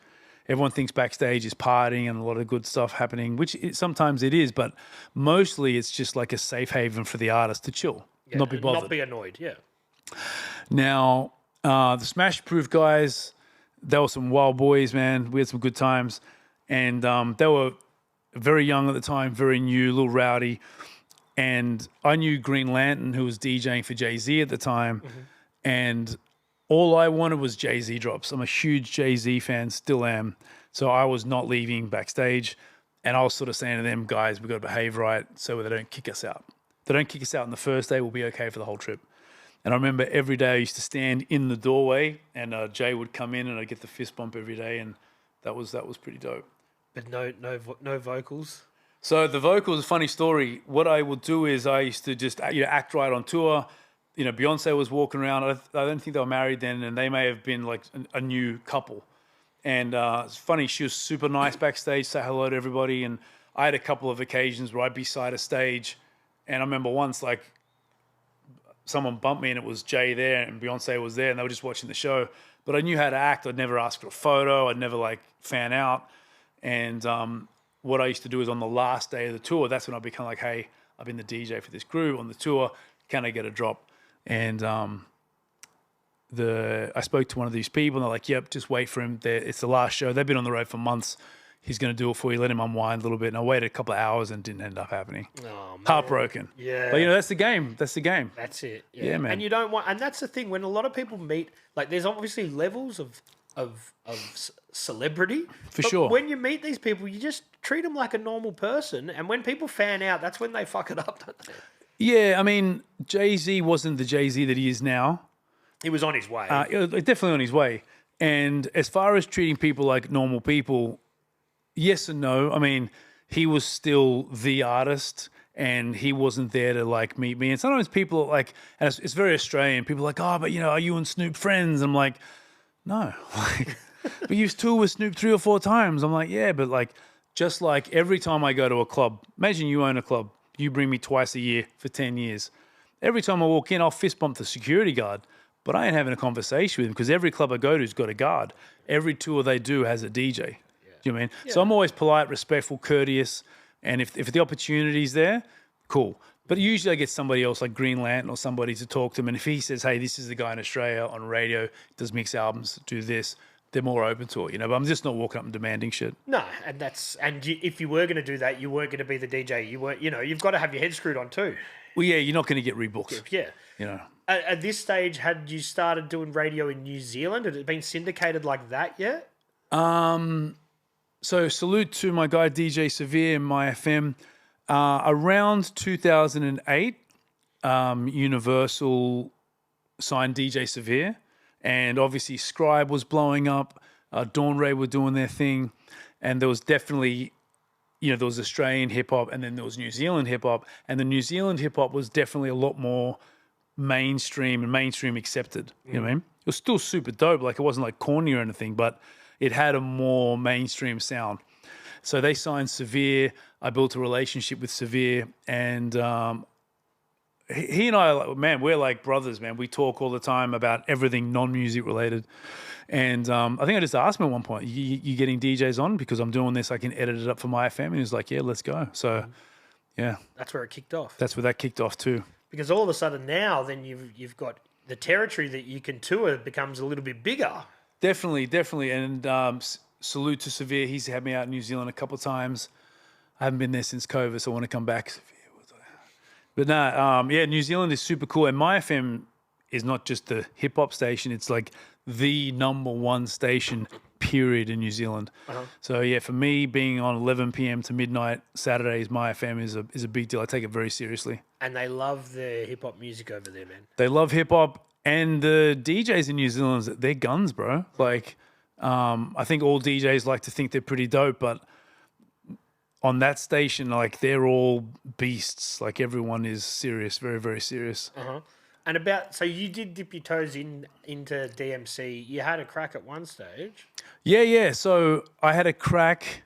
Everyone thinks backstage is partying and a lot of good stuff happening, which sometimes it is, but mostly it's just like a safe haven for the artist to chill, not be bothered.
Not be annoyed, yeah.
Now, the Smash Proof guys, they were some wild boys, man. We had some good times. and they were very young at the time, very new, a little rowdy. And I knew Green Lantern, who was DJing for Jay-Z at the time, and all I wanted was Jay-Z drops. I'm a huge Jay-Z fan, still am. So I was not leaving backstage, and I was sort of saying to them, guys, we've got to behave right so they don't kick us out. If they don't kick us out on the first day, we'll be okay for the whole trip. And I remember every day I used to stand in the doorway, and Jay would come in, and I'd get the fist bump every day, and that was pretty dope.
But no vocals.
So the vocals, a funny story. What I would do is I used to just act right on tour. Beyonce was walking around. I don't think they were married then, and they may have been like a new couple. And it's funny, she was super nice backstage, say hello to everybody. And I had a couple of occasions where I'd be side of stage, and I remember once like someone bumped me, and it was Jay there, and Beyonce was there, and they were just watching the show. But I knew how to act. I'd never ask for a photo. I'd never like fan out. And what I used to do is on the last day of the tour, that's when I become like, hey, I've been the DJ for this group on the tour. Can I get a drop? And I spoke to one of these people, and they're like, yep, just wait for him. It's the last show. They've been on the road for months. He's going to do it for you. Let him unwind a little bit. And I waited a couple of hours and didn't end up happening.
Oh, man.
Heartbroken.
Yeah.
But, that's the game. That's the game.
That's it.
Yeah, man.
And you don't want, and that's the thing, when a lot of people meet, like there's obviously levels of celebrity.
For sure.
When you meet these people, you just treat them like a normal person. And when people fan out, that's when they fuck it up, don't they?
Yeah, I mean, Jay-Z wasn't the Jay-Z that he is now.
He was on his way.
Definitely on his way. And as far as treating people like normal people, yes and no. I mean, he was still the artist, and he wasn't there to like meet me. And sometimes people like, and it's very Australian. People are like, oh, but are you and Snoop friends? I'm like, no. Like, but you've toured with Snoop 3 or 4 times. I'm like, yeah, but like, just like every time I go to a club, imagine you own a club. You bring me twice a year for 10 years. Every time I walk in, I'll fist bump the security guard, but I ain't having a conversation with him because every club I go to's got a guard. Every tour they do has a DJ. Yeah. Do you know what I mean? Yeah. So I'm always polite, respectful, courteous, and if the opportunity's there, cool. But usually I get somebody else like Green Lantern or somebody to talk to him, and if he says, hey, this is the guy in Australia on radio, does mix albums, do this, they're more open to it, but I'm just not walking up and demanding shit.
No, if you were going to do that, you weren't going to be the DJ. You weren't, you've got to have your head screwed on too.
Well, yeah, you're not going to get rebooked.
Yeah. At this stage, had you started doing radio in New Zealand? Had it been syndicated like that yet?
So salute to my guy DJ Severe and my FM. Around 2008, Universal signed DJ Severe. And obviously Scribe was blowing up. Dawn Ray were doing their thing. And there was definitely, there was Australian hip-hop and then there was New Zealand hip-hop. And the New Zealand hip-hop was definitely a lot more mainstream accepted. You know what I mean? It was still super dope. Like, it wasn't like corny or anything, but it had a more mainstream sound. So they signed Severe. I built a relationship with Severe. And he and I, man, we're like brothers, man. We talk all the time about everything non-music related. And I think I just asked him at one point, you getting DJs on? Because I'm doing this, I can edit it up for my FM. And he was like, yeah, let's go. So, yeah.
That's where it kicked off.
That's where that kicked off too.
Because all of a sudden now, then you've got the territory that you can tour becomes a little bit bigger. Definitely.
And salute to Severe. He's had me out in New Zealand a couple of times. I haven't been there since COVID, so I want to come back. But New Zealand is super cool. And my FM is not just the hip hop station; it's like the #1 station, period, in New Zealand. Uh-huh. So yeah, for me, being on 11 p.m. to midnight Saturdays, my FM is a big deal. I take it very seriously.
And they love the hip hop music over there, man.
They love hip hop, and the DJs in New Zealand, they're guns, bro. Like, I think all DJs like to think they're pretty dope, but on that station, like, they're all beasts. Like, everyone is serious, very, very serious.
Uh-huh. And so you did dip your toes into DMC. You had a crack at one stage.
Yeah. So I had a crack.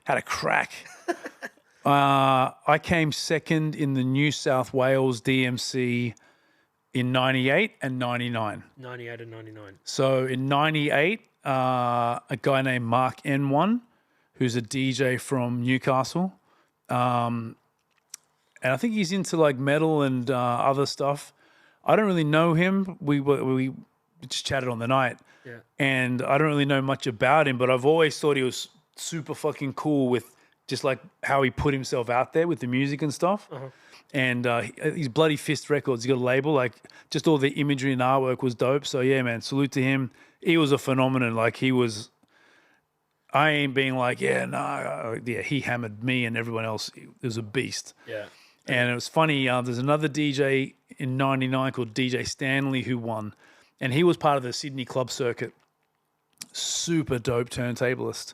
I came second in the New South Wales DMC in 98 and 99.
98 and 99.
So in 98, a guy named Mark N1, who's a DJ from Newcastle, and I think he's into like metal and other stuff. I don't really know him. We just chatted on the night, and I don't really know much about him. But I've always thought he was super fucking cool with just like how he put himself out there with the music and stuff. And his Bloody Fist Records, he got a label, like just all the imagery and artwork was dope. So yeah, man, salute to him. He was a phenomenon. Like he was, I ain't being like, yeah, no, yeah, he hammered me and everyone else. He was a beast.
Yeah.
And it was funny, there's another DJ in 99 called DJ Stanley who won. And he was part of the Sydney club circuit. Super dope turntablist.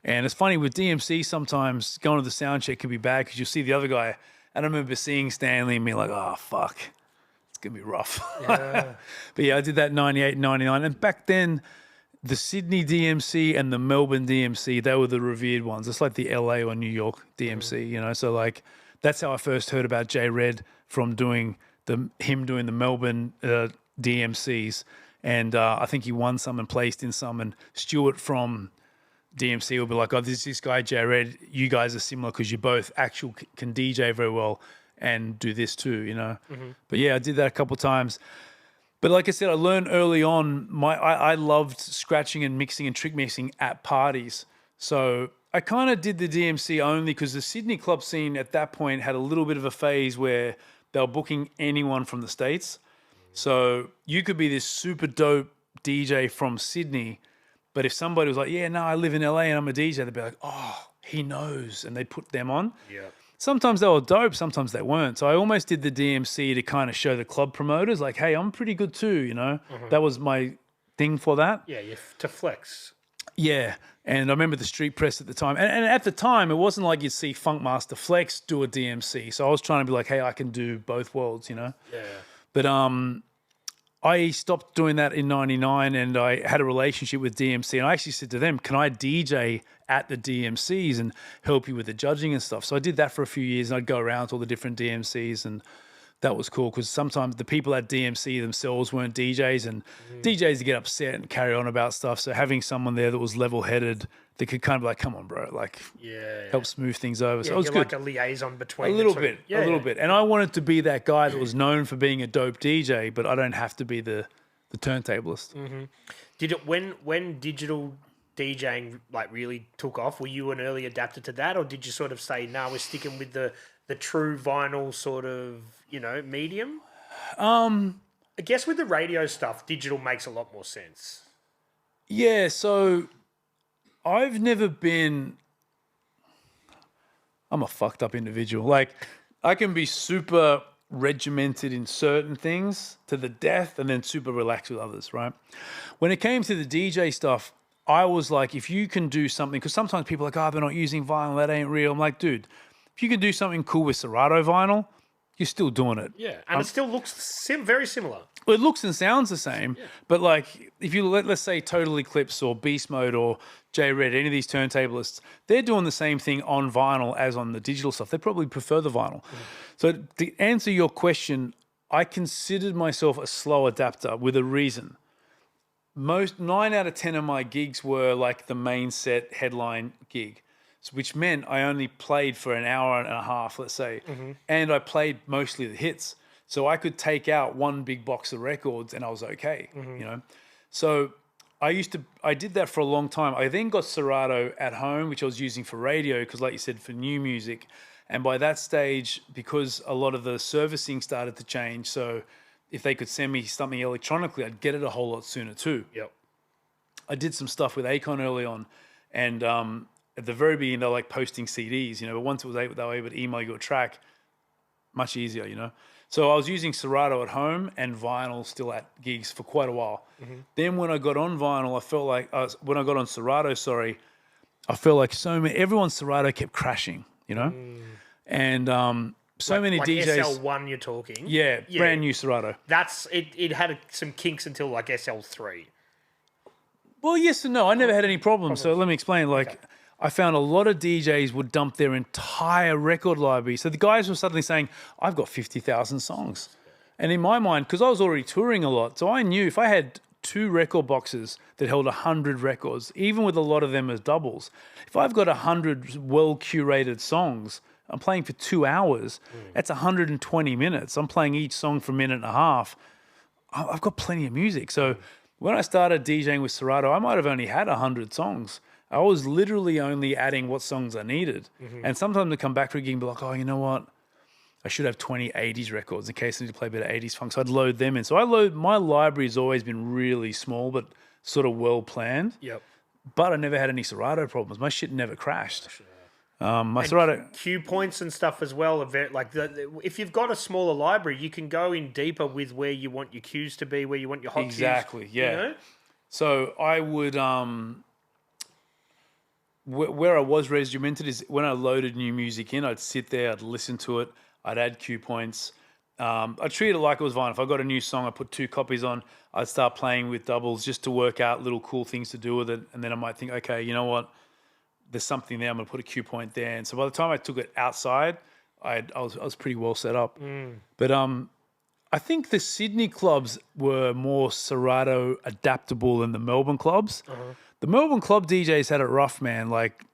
And it's funny with DMC sometimes going to the sound check can be bad because you'll see the other guy. And I remember seeing Stanley and being like, oh, fuck, it's going to be rough.
Yeah.
But yeah, I did that 98, 99. And back then, the Sydney DMC and the Melbourne DMC, they were the revered ones. It's like the LA or New York DMC, you know? So like, that's how I first heard about J Red from doing him doing the Melbourne DMCs. And I think he won some and placed in some. And Stuart from DMC will be like, oh, this guy, J Red, you guys are similar because you both can DJ very well and do this too, you know? But yeah, I did that a couple of times. But like I said, I learned early on, I loved scratching and mixing and trick mixing at parties. So I kind of did the DMC only because the Sydney club scene at that point had a little bit of a phase where they were booking anyone from the States. So you could be this super dope DJ from Sydney, but if somebody was like, yeah, no, I live in LA and I'm a DJ, they'd be like, oh, he knows. And they'd put them on. Yeah. Sometimes they were dope, sometimes they weren't. So I almost did the DMC to kind of show the club promoters, like, hey, I'm pretty good too, you know? That was my thing for that.
Yeah, to flex.
Yeah. And I remember the street press at the time. And at the time, it wasn't like you'd see Funkmaster Flex do a DMC. So I was trying to be like, hey, I can do both worlds, you know?
Yeah.
But I stopped doing that in 99 and I had a relationship with DMC and I actually said to them, can I DJ at the DMCs and help you with the judging and stuff? So I did that for a few years and I'd go around to all the different DMCs and that was cool because sometimes the people at DMC themselves weren't DJs and DJs get upset and carry on about stuff. So having someone there that was level-headed that could kind of be like, come on, bro, like help smooth things over. So it was good.
Like a liaison between
a little bit. And I wanted to be that guy that was known for being a dope DJ, but I don't have to be the turntablist.
Did it when digital DJing like really took off? Were you an early adapter to that, or did you sort of say, "No, we're sticking with the true vinyl sort of medium"? I guess with the radio stuff, digital makes a lot more sense.
Yeah, so I've never been. I'm a fucked up individual. Like, I can be super regimented in certain things to the death and then super relaxed with others, right? When it came to the DJ stuff, I was like, if you can do something, because sometimes people are like, oh, they're not using vinyl, that ain't real. I'm like, dude, if you can do something cool with Serato vinyl, you're still doing it.
Yeah, and it still looks very similar.
Well, it looks and sounds the same, but like if you let's say Total Eclipse or Beast Mode or J Red, any of these turntablists, they're doing the same thing on vinyl as on the digital stuff. They probably prefer the vinyl. So to answer your question, I considered myself a slow adapter with a reason. 9 out of 10 of my gigs were like the main set headline gig, which meant I only played for an hour and a half, let's say, and I played mostly the hits. So I could take out one big box of records and I was okay, you know? So I did that for a long time. I then got Serato at home, which I was using for radio, because like you said, for new music. And by that stage, because a lot of the servicing started to change, so if they could send me something electronically, I'd get it a whole lot sooner too.
Yep.
I did some stuff with Akon early on, and at the very beginning, they were like posting CDs, you know, but once they were able to email you a track, much easier, you know. So I was using Serato at home and vinyl still at gigs for quite a while. Then when I got on vinyl, I felt like, when I got on Serato, I felt like everyone's Serato kept crashing, you know? And many DJs.
SL1 you're talking?
Yeah, brand new Serato.
It had some kinks until like SL3.
Well, yes and no. I never had any problems. So let me explain. I found a lot of DJs would dump their entire record library. So the guys were suddenly saying, I've got 50,000 songs. And in my mind, because I was already touring a lot, so I knew if I had 2 record boxes that held 100 records, even with a lot of them as doubles, if I've got 100 well-curated songs, I'm playing for 2 hours, that's 120 minutes. I'm playing each song for a minute and a half. I've got plenty of music. So when I started DJing with Serato, I might have only had 100 songs. I was literally only adding what songs I needed. And sometimes I come back for a gig and be like, oh, you know what? I should have 20 80s records in case I need to play a bit of 80s funk. So I'd load them in. So my library has always been really small, but sort of well planned.
Yep.
But I never had any Serato problems. My shit never crashed. My Serato
cue points and stuff as well are very, like if you've got a smaller library, you can go in deeper with where you want your cues to be, where you want your hot
exactly,
cues,
yeah.
You know?
So I would where I was regimented is when I loaded new music in, I'd sit there, I'd listen to it, I'd add cue points. I treat it like it was vinyl. If I got a new song, I put 2 copies on. I'd start playing with doubles just to work out little cool things to do with it, and then I might think, okay, you know what? There's something there. I'm going to put a cue point there. And so by the time I took it outside, I was pretty well set up. But I think the Sydney clubs were more Serato adaptable than the Melbourne clubs. The Melbourne club DJs had it rough, man. Like,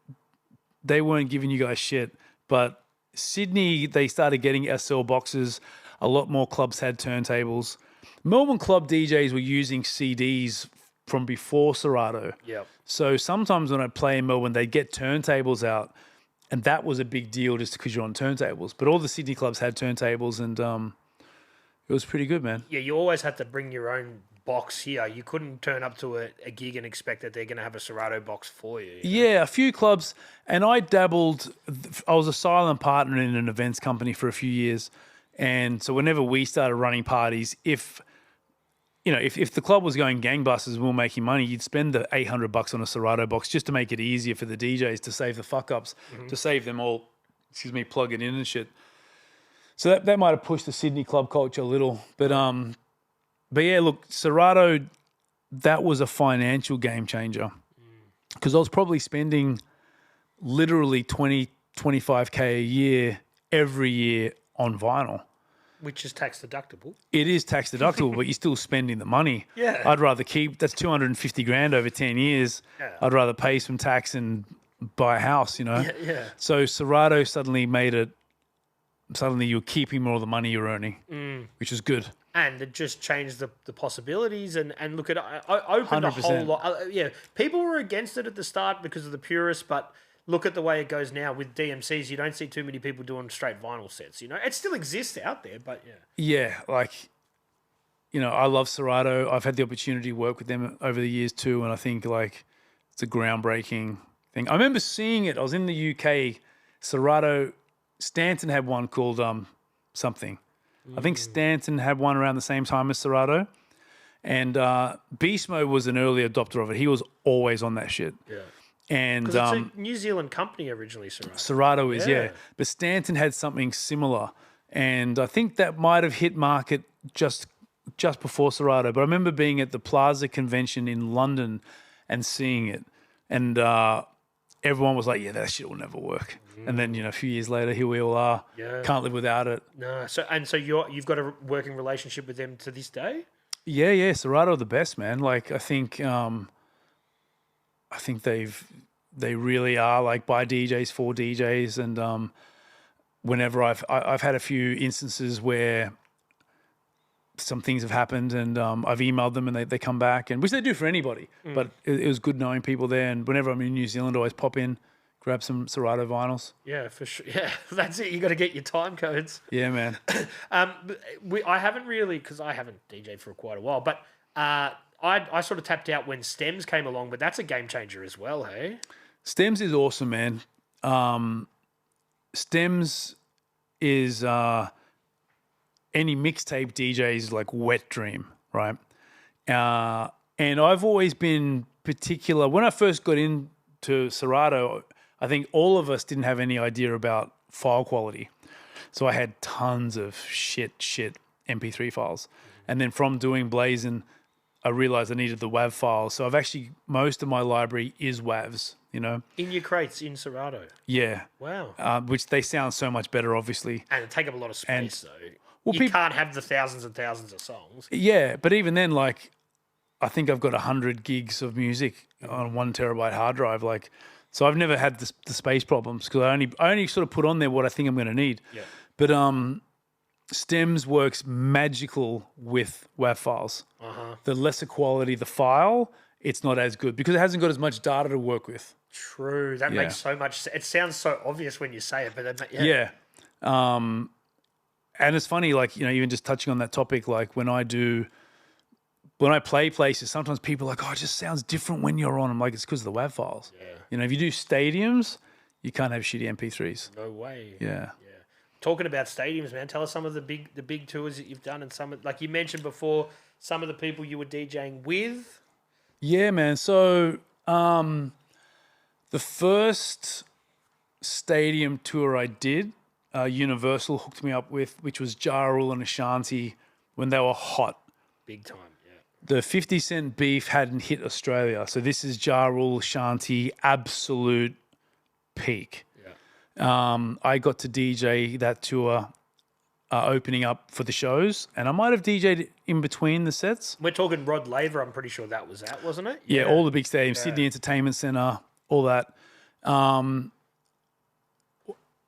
they weren't giving you guys shit. But Sydney, they started getting SL boxes. A lot more clubs had turntables. Melbourne club DJs were using CDs from before Serato.
Yep.
So sometimes when I play in Melbourne, they get turntables out, and that was a big deal just because you're on turntables. But all the Sydney clubs had turntables, and it was pretty good, man.
Yeah, you always had to bring your own box here. You couldn't turn up to a gig and expect that they're going to have a Serato box for you.
Yeah, a few clubs, and I dabbled. I was a silent partner in an events company for a few years, and so whenever we started running parties, if the club was going gangbusters and we were making money, you'd spend the $800 on a Serato box just to make it easier for the DJs to save the fuck ups, to save them all, plug it in and shit. So that might have pushed the Sydney club culture a little. But yeah, look, Serato, that was a financial game changer. Because I was probably spending literally 20, 25K a year every year on vinyl.
Which is tax deductible.
It is tax deductible, but you're still spending the money.
Yeah.
I'd rather keep, that's 250 grand over 10 years.
Yeah.
I'd rather pay some tax and buy a house, you know?
Yeah.
So Serato suddenly you're keeping more of the money you're earning, which is good.
And it just changed the possibilities and look at opened
100%.
a whole lot. Yeah, people were against it at the start because of the purists, but look at the way it goes now with DMCs. You don't see too many people doing straight vinyl sets. You know, it still exists out there, but yeah.
Yeah, like, you know, I love Serato. I've had the opportunity to work with them over the years too, and I think like it's a groundbreaking thing. I remember seeing it. I was in the UK. Serato, Stanton had one called something. I think Stanton had one around the same time as Serato. And Beast Mode was an early adopter of it. He was always on that shit.
Yeah.
And
because it's a New Zealand company originally, Serato.
Serato is,
Yeah.
yeah. But Stanton had something similar. And I think that might have hit market just before Serato. But I remember being at the Plaza convention in London and seeing it. And everyone was like, yeah, that shit will never work. And then, you know, a few years later, here we all are.
Yeah.
Can't live without it.
No. So you've got a working relationship with them to this day?
Yeah. Serato are the best, man. Like, I think they really are like by DJs for DJs. And whenever I've had a few instances where some things have happened and I've emailed them and they come back, and which they do for anybody. But it was good knowing people there. And whenever I'm in New Zealand, I always pop in, grab some Serato vinyls.
Yeah, for sure. Yeah, that's it. You got to get your time codes.
Yeah, man.
I haven't really, because I haven't DJed for quite a while, but I sort of tapped out when Stems came along, but that's a game changer as well, hey?
Stems is awesome, man. Stems is any mixtape DJ's like wet dream, right? And I've always been particular. When I first got into Serato, I think all of us didn't have any idea about file quality. So I had tons of shit MP3 files. And then from doing Blazin, I realized I needed the WAV files. So I've actually, most of my library is WAVs, you know?
In your crates in Serato?
Yeah.
Wow.
Which they sound so much better, obviously.
And it take up a lot of space, though.
Well,
you can't have the thousands and thousands of songs.
Yeah, but even then, like, I think I've got 100 gigs of music on a 1 terabyte hard drive. Like, so I've never had the space problems because I only sort of put on there what I think I'm going to need.
Yeah.
But Stems works magical with WAV files. The lesser quality the file, it's not as good because it hasn't got as much data to work with.
True. That makes so much sense. It sounds so obvious when you say it, but
Yeah. And it's funny, like, you know, even just touching on that topic, like when I play places, sometimes people are like, oh, it just sounds different when you're on. I'm like, it's because of the WAV files.
Yeah.
You know, if you do stadiums, you can't have shitty MP3s.
No way.
Yeah.
Talking about stadiums, man, tell us some of the big tours that you've done and like you mentioned before, some of the people you were DJing with.
Yeah, man. So the first stadium tour I did, Universal hooked me up with, which was Ja Rule and Ashanti when they were hot.
Big time, yeah.
The 50 Cent beef hadn't hit Australia. So this is Ja Rule, Ashanti, absolute peak. I got to DJ that tour opening up for the shows, and I might have DJ'd in between the sets.
We're talking Rod Laver, I'm pretty sure that was that, wasn't it?
Yeah, all the big stadiums, Sydney Entertainment Centre, all that. And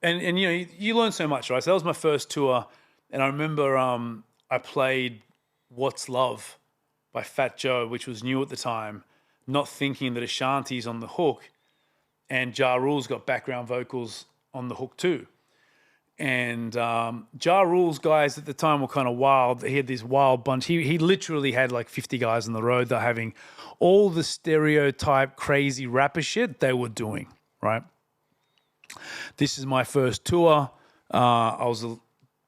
you know, you learn so much, right? So that was my first tour, and I remember I played What's Love by Fat Joe, which was new at the time, not thinking that Ashanti's on the hook, and Ja Rule's got background vocals on the hook too. And Ja Rule's guys at the time were kind of wild. He had this wild bunch. He literally had like 50 guys on the road that are having all the stereotype crazy rapper shit they were doing, right? This is my first tour. I was a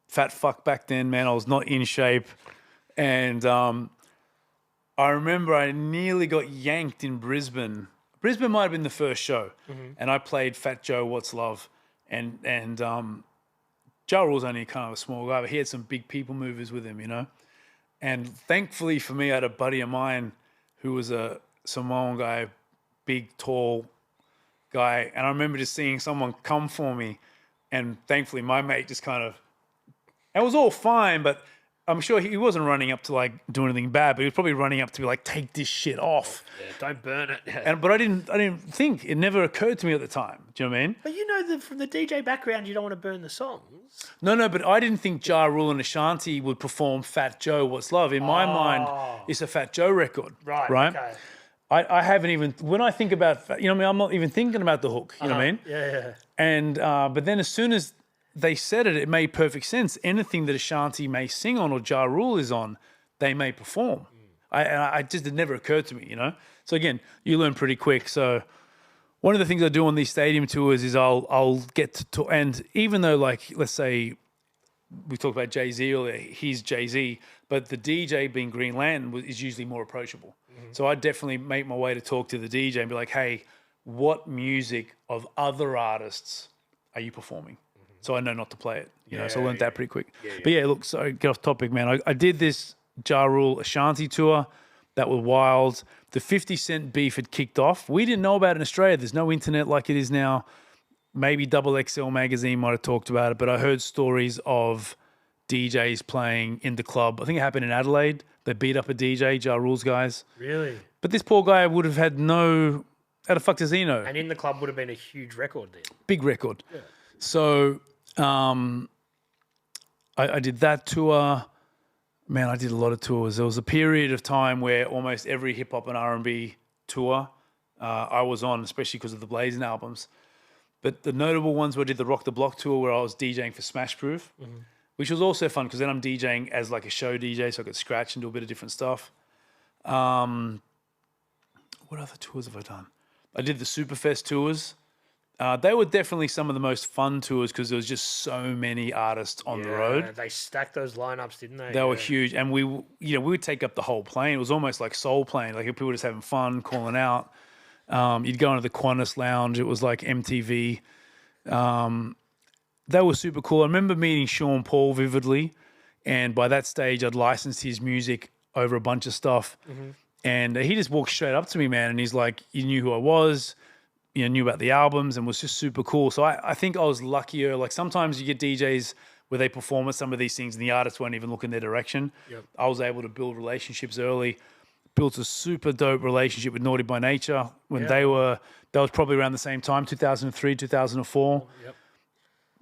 fat fuck back then, man. I was not in shape. And I remember I nearly got yanked in Brisbane. Brisbane might have been the first show. And I played Fat Joe, What's Love? And Ja Rule's only kind of a small guy, but he had some big people movers with him, you know? And thankfully for me, I had a buddy of mine who was a Samoan guy, big, tall guy. And I remember just seeing someone come for me. And thankfully my mate just kind of, it was all fine, but I'm sure he wasn't running up to like do anything bad, but he was probably running up to be like, take this shit off.
Yeah, don't burn it.
But I didn't think, it never occurred to me at the time. Do you know what I mean?
But you know that from the DJ background, you don't want to burn the songs.
No, but I didn't think Ja Rule and Ashanti would perform Fat Joe, What's Love. In my mind, it's a Fat Joe record. Right?
Okay.
I haven't even, when I think about, you know what I mean? I'm not even thinking about the hook. You know what I mean?
Yeah.
And, but then as soon as they said it, it made perfect sense. Anything that Ashanti may sing on or Ja Rule is on, they may perform. I just, it never occurred to me, you know? So again, you learn pretty quick. So one of the things I do on these stadium tours is I'll get to talk, and even though like, let's say we talked about Jay-Z earlier, he's Jay-Z, but the DJ being Green Lantern is usually more approachable. So I definitely make my way to talk to the DJ and be like, hey, what music of other artists are you performing? So I know not to play it, you know. So I learned that pretty quick. But yeah, look, sorry, get off topic, man. I did this Ja Rule Ashanti tour. That was wild. The 50 Cent beef had kicked off. We didn't know about it in Australia. There's no internet like it is now. Maybe Double XL magazine might have talked about it, but I heard stories of DJs playing in the club. I think it happened in Adelaide. They beat up a DJ, Ja Rule's guys.
Really?
But this poor guy would have had no... How the fuck does he know?
And in the club would have been a huge record then.
Big record. Yeah. So... I did that tour. Man, I did a lot of tours. There was a period of time where almost every hip hop and R&B tour I was on, especially because of the Blazin albums. But the notable ones were I did the Rock the Block tour where I was DJing for Smash Proof, which was also fun because then I'm DJing as like a show DJ, so I could scratch and do a bit of different stuff. What other tours have I done? I did the Superfest tours. They were definitely some of the most fun tours because there was just so many artists on the road.
They stacked those lineups, didn't they?
They were huge, and we would take up the whole plane. It was almost like soul plane, like people were just having fun, calling out. You'd go into the Qantas lounge. It was like MTV. They were super cool. I remember meeting Sean Paul vividly, and by that stage, I'd licensed his music over a bunch of stuff. And he just walked straight up to me, man, and he's like, "You knew who I was." You know, knew about the albums and was just super cool. So I think I was luckier. Like sometimes you get DJs where they perform at some of these things and the artists won't even look in their direction. I was able to build relationships early, built a super dope relationship with Naughty by Nature when that was probably around the same time, 2003, 2004.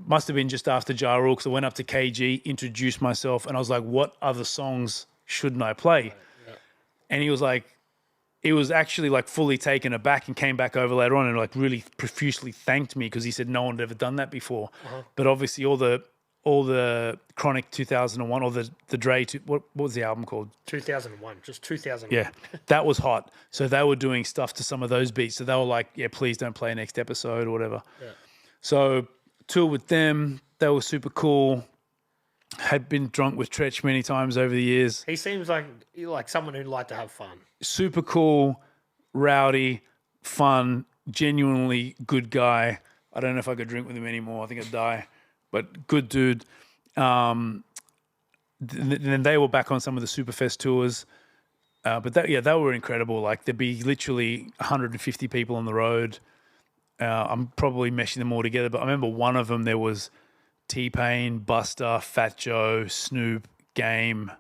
Must have been just after Ja Rule because I went up to KG, introduced myself, and I was like, what other songs shouldn't I play? And he was like, it was actually like fully taken aback and came back over later on and like really profusely thanked me because he said no one had ever done that before. But obviously all the Chronic 2001 or the Dre, what was the album called?
2001, just 2001.
Yeah, that was hot. So they were doing stuff to some of those beats. So they were like, yeah, please don't play next episode or whatever.
Yeah.
So toured with them. They were super cool. Had been drunk with Tretch many times over the years.
He seems like someone who'd like to have fun.
Super cool, rowdy, fun, genuinely good guy. I don't know if I could drink with him anymore. I think I'd die. But good dude. Then they were back on some of the Superfest tours. But they were incredible. Like there'd be literally 150 people on the road. I'm probably meshing them all together. But I remember one of them, there was T-Pain, Busta, Fat Joe, Snoop, Game.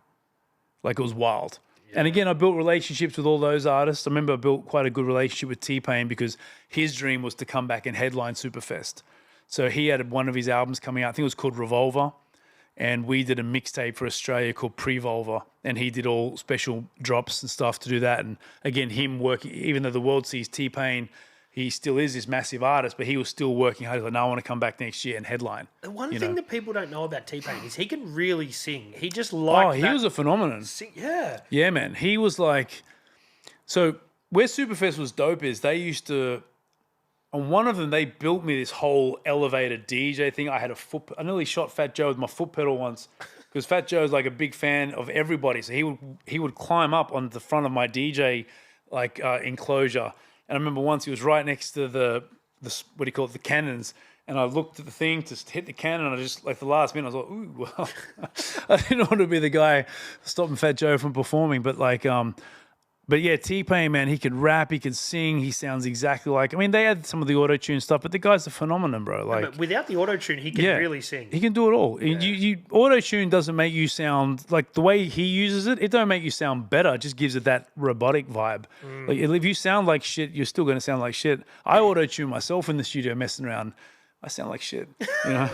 Like it was wild. Yeah. And again, I built relationships with all those artists. I remember I built quite a good relationship with T-Pain because his dream was to come back and headline Superfest. So he had one of his albums coming out, I think it was called Revolver. And we did a mixtape for Australia called Pre-Volver. And he did all special drops and stuff to do that. And again, him working, even though the world sees T-Pain, he still is this massive artist, but he was still working hard. He's like, no, I want to come back next year and headline.
The one thing that people don't know about T-Pain is he can really sing. He just liked
he was a phenomenon.
Yeah.
Yeah, man. He was like... So where Superfest was dope is they used to... On one of them, they built me this whole elevated DJ thing. I I nearly shot Fat Joe with my foot pedal once because Fat Joe's like a big fan of everybody. So he would climb up on the front of my DJ enclosure. And I remember once he was right next to the what do you call it, the cannons. And I looked at the thing to hit the cannon. And I just, like the last minute, I was like, ooh, well, I didn't want to be the guy stopping Fat Joe from performing. But but yeah, T-Pain, man, he could rap, he could sing, he sounds exactly like... I mean, they had some of the auto-tune stuff, but the guy's a phenomenon, bro. Like,
but without the auto-tune, he can really sing.
He can do it all. Yeah. Auto-tune doesn't make you sound... Like, the way he uses it, it don't make you sound better. It just gives it that robotic vibe. Like, if you sound like shit, you're still going to sound like shit. I auto-tune myself in the studio messing around. I sound like shit, you know.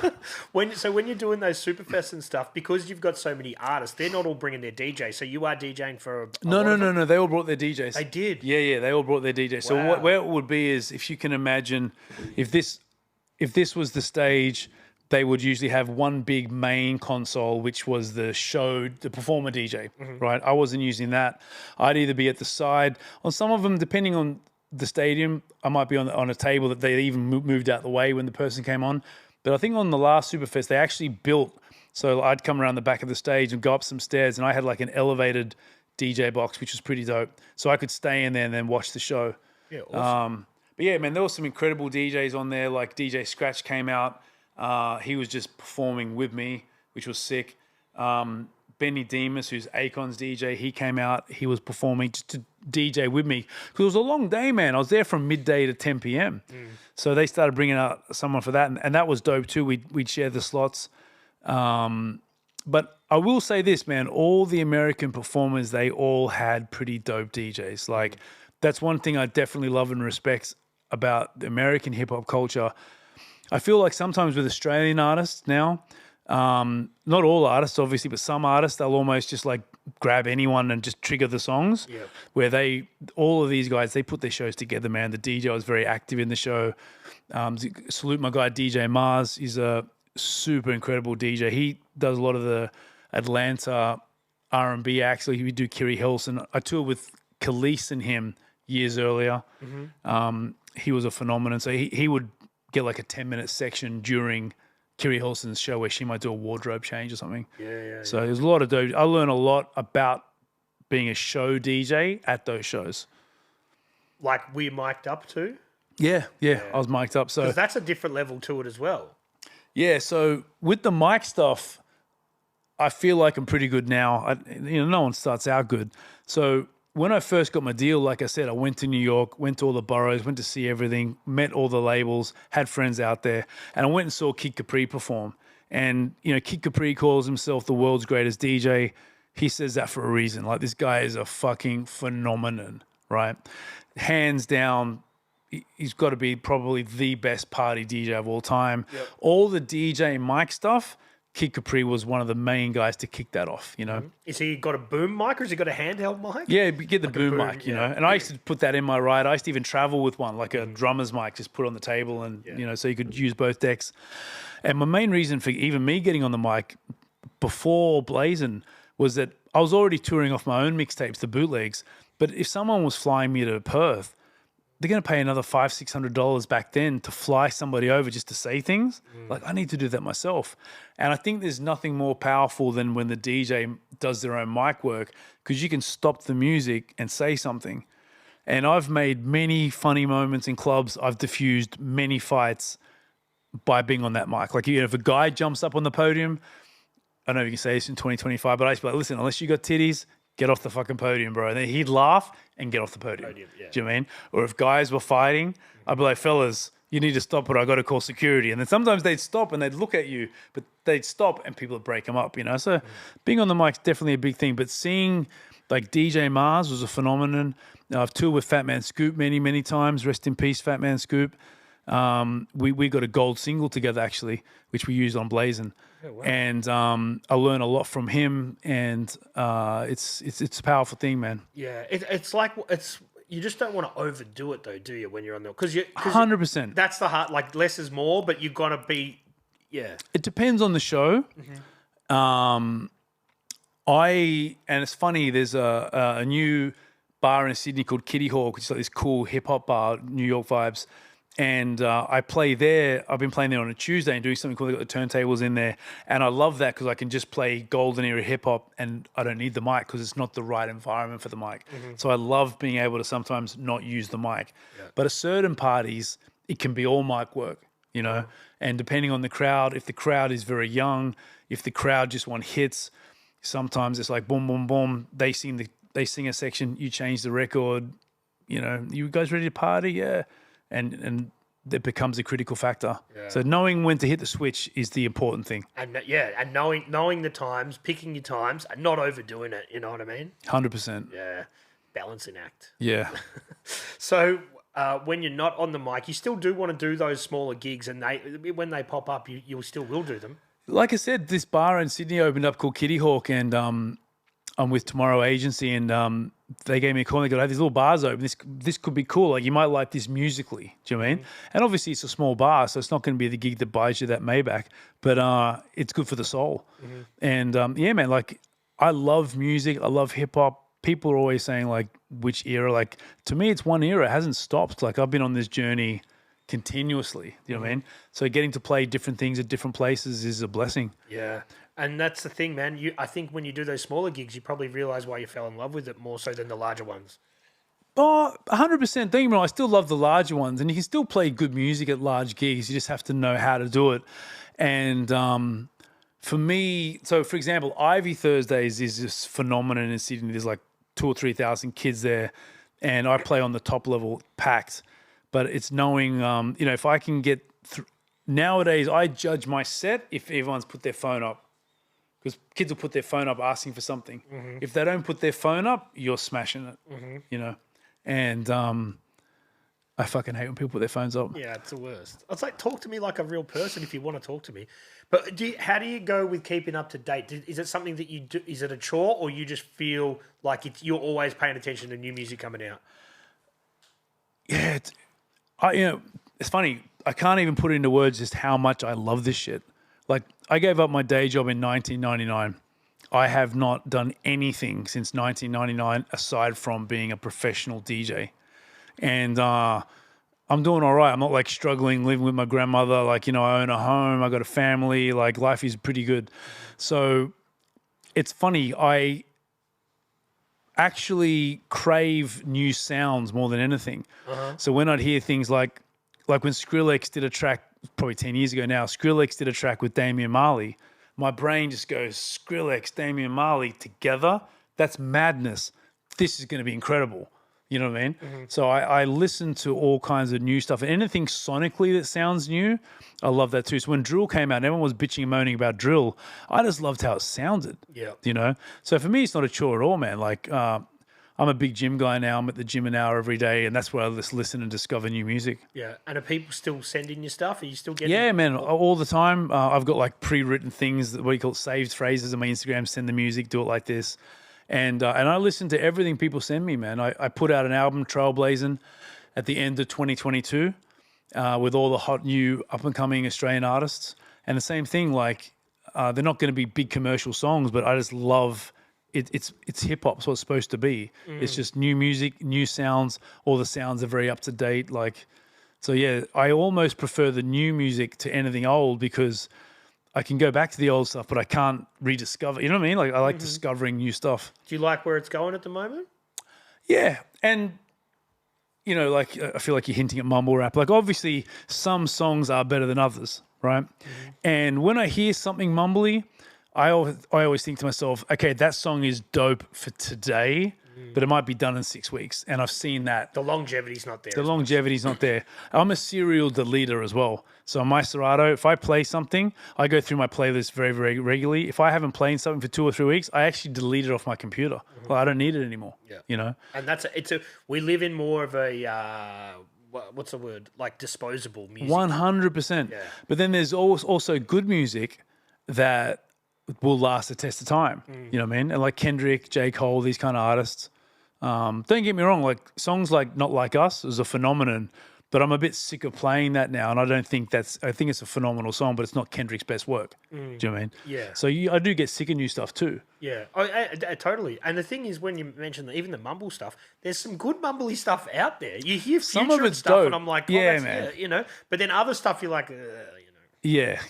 when you're doing those Superfests and stuff, because you've got so many artists, they're not all bringing their DJ. So you are DJing for
No. They all brought their DJs.
They did.
Yeah. They all brought their DJs. So where it would be is, if you can imagine, if this was the stage, they would usually have one big main console, which was the performer DJ, right? I wasn't using that. I'd either be at the side. On some of them, depending on the stadium, I might be on a table that they even moved out the way when the person came on. But I think on the last Superfest, they actually built, so I'd come around the back of the stage and go up some stairs, and I had like an elevated DJ box, which was pretty dope. So I could stay in there and then watch the show.
Yeah, awesome.
But yeah, man, there were some incredible DJs on there. Like DJ Scratch came out. He was just performing with me, which was sick. Benny Demas, who's Akon's DJ, he came out. He was performing just to DJ with me. Because it was a long day, man. I was there from midday to 10 p.m. So they started bringing out someone for that. And that was dope too. We'd share the slots. But I will say this, man. All the American performers, they all had pretty dope DJs. Like, that's one thing I definitely love and respect about the American hip-hop culture. I feel like sometimes with Australian artists now, not all artists obviously, but some artists, they'll almost just like grab anyone and just trigger the songs.
Yeah.
Where all of these guys, they put their shows together, man. The DJ was very active in the show. Salute my guy DJ Mars. He's a super incredible DJ. He does a lot of the Atlanta R&B acts. Like he would do Kiri Hilson. I toured with Khalees and him years earlier. He was a phenomenon. So he would get like a 10-minute section during Kiri Hilson's show where she might do a wardrobe change or something.
Yeah.
So there's a lot of dope. I learned a lot about being a show DJ at those shows.
Like, were you mic'd up too?
Yeah. I was mic'd up. So
because that's a different level to it as well.
Yeah, so with the mic stuff, I feel like I'm pretty good now. No one starts out good. So when I first got my deal, like I said, I went to New York, went to all the boroughs, went to see everything, met all the labels, had friends out there, and I went and saw Kid Capri perform. And, Kid Capri calls himself the world's greatest DJ. He says that for a reason. Like, this guy is a fucking phenomenon, right? Hands down, he's got to be probably the best party DJ of all time. Yep. All the DJ mic stuff, Kid Capri was one of the main guys to kick that off, you know.
Is he got a boom mic or has he got a handheld mic?
Yeah, get the boom mic, you know. And I used to put that in my ride. I used to even travel with one, like a drummer's mic, just put on the table and, you know, so you could use both decks. And my main reason for even me getting on the mic before Blazin was that I was already touring off my own mixtapes, the bootlegs. But if someone was flying me to Perth, they're going to pay another $500-$600 back then to fly somebody over just to say things. Like, I need to do that myself. And I think there's nothing more powerful than when the DJ does their own mic work, because you can stop the music and say something. And I've made many funny moments in clubs. I've diffused many fights by being on that mic. Like, you know, if a guy jumps up on the podium, I don't know if you can say this in 2025, but I used to be like, listen, unless you got titties, get off the fucking podium, bro. And then he'd laugh and get off the podium. Do you know what I mean? Or if guys were fighting, I'd be like, fellas, you need to stop it. I got to call security. And then sometimes they'd stop and they'd look at you, but they'd stop and people would break them up, you know? So being on the mic's definitely a big thing. But seeing like DJ Mars was a phenomenon. I've toured with Fat Man Scoop many, many times. Rest in peace, Fat Man Scoop. We got a gold single together, actually, which we used on Blazin. Oh, wow. And I learned a lot from him, and it's a powerful thing, man.
Yeah, it's like you just don't want to overdo it though, do you? When you're on the
100%.
That's the heart. Like less is more, but you've got to be. Yeah,
it depends on the show. And it's funny. There's a new bar in Sydney called Kitty Hawk, which is like this cool hip hop bar, New York vibes. And I play there. I've been playing there on a Tuesday and doing something cool. They've got the turntables in there. And I love that because I can just play golden era hip hop and I don't need the mic because it's not the right environment for the mic. So I love being able to sometimes not use the mic. But at certain parties, it can be all mic work, you know. And depending on the crowd, if the crowd is very young, if the crowd just want hits, sometimes it's like boom, boom, boom. They sing a section, you change the record. You know, you guys ready to party? Yeah. And it becomes a critical factor. Yeah. So knowing when to hit the switch is the important thing.
And and knowing the times, picking your times, and not overdoing it. You know what I mean?
100%.
Yeah, balancing act.
Yeah.
So when you're not on the mic, you still do want to do those smaller gigs, and when they pop up, you still will do them.
Like I said, this bar in Sydney opened up called Kitty Hawk, and I'm with Tomorrow Agency, and they gave me a call. And they go, "Hey, these little bars open. This could be cool. Like you might like this musically." Do you know what I mean? And obviously, it's a small bar, so it's not going to be the gig that buys you that Maybach, but it's good for the soul. And yeah, man, like I love music. I love hip hop. People are always saying like, which era? Like to me, it's one era. It hasn't stopped. Like I've been on this journey continuously. You know what I mean? So getting to play different things at different places is a blessing.
Yeah. And that's the thing, man. I think when you do those smaller gigs, you probably realize why you fell in love with it more so than the larger ones.
Oh, 100%. Don't get me wrong, I still love the larger ones, and you can still play good music at large gigs. You just have to know how to do it. And for me, so for example, Ivy Thursdays is this phenomenon in Sydney. There's like 2,000 or 3,000 kids there, and I play on the top level, packed. But it's knowing, if I can get nowadays, I judge my set if everyone's put their phone up. Because kids will put their phone up asking for something. If they don't put their phone up, you're smashing it, you know. And I fucking hate when people put their phones up.
Yeah, it's the worst. It's like, talk to me like a real person if you want to talk to me. But how do you go with keeping up to date? Is it something that you do? Is it a chore, or you just feel like you're always paying attention to new music coming out?
Yeah, it's funny. I can't even put it into words just how much I love this shit. Like, I gave up my day job in 1999. I have not done anything since 1999 aside from being a professional DJ. And I'm doing all right. I'm not, like, struggling, living with my grandmother. Like, I own a home. I got a family. Like, life is pretty good. So it's funny. I actually crave new sounds more than anything. So when I'd hear things like when Skrillex did a track, probably 10 years ago now, Skrillex did a track with Damian Marley. My brain just goes, Skrillex, Damian Marley together? That's madness. This is going to be incredible. You know what I mean? So I listen to all kinds of new stuff. And anything sonically that sounds new, I love that too. So when drill came out, everyone was bitching and moaning about drill. I just loved how it sounded. Yeah. So for me, it's not a chore at all, man. Like, I'm a big gym guy now. I'm at the gym an hour every day, and that's where I just listen and discover new music.
Yeah. And are people still sending you stuff? Are you still getting?
Yeah, man, all the time. I've got like pre-written things, what do you call it, saved phrases on my Instagram. Send the music, do it like this, and I listen to everything people send me, man. I put out an album, Trailblazing, at the end of 2022, with all the hot new up and coming Australian artists, and the same thing. Like, they're not going to be big commercial songs, but I just love. It's hip hop. It's what it's supposed to be. It's just new music, new sounds. All the sounds are very up to date. Like, so yeah, I almost prefer the new music to anything old because I can go back to the old stuff, but I can't rediscover. You know what I mean? Like, I like discovering new stuff.
Do you like where it's going at the moment?
Yeah, and you know, like I feel like you're hinting at mumble rap. Like, obviously, some songs are better than others, right? And when I hear something mumbly, I always think to myself, okay, that song is dope for today, but it might be done in 6 weeks. And I've seen that.
The longevity's not there.
The longevity's not there. I'm a serial deleter as well. So on my Serato, if I play something, I go through my playlist very, very regularly. If I haven't played something for 2 or 3 weeks, I actually delete it off my computer. Well, I don't need it anymore. Yeah. You know?
And we live in more of a, what's the word? Like disposable music.
100%.
Yeah.
But then there's also good music that will last the test of time. You know what I mean? And like Kendrick, J. Cole, these kind of artists. Don't get me wrong, like songs like Not Like Us is a phenomenon, but I'm a bit sick of playing that now, and I don't think I think it's a phenomenal song, but it's not Kendrick's best work. Do you know what I mean? Yeah. So I do get sick of new stuff too.
Yeah, totally. And the thing is, when you mention even the mumble stuff, there's some good mumbly stuff out there. You hear
some of it's
stuff,
dope.
and I'm like,
yeah, man.
Yeah, you know. But then other stuff, you're like, you know.
Yeah.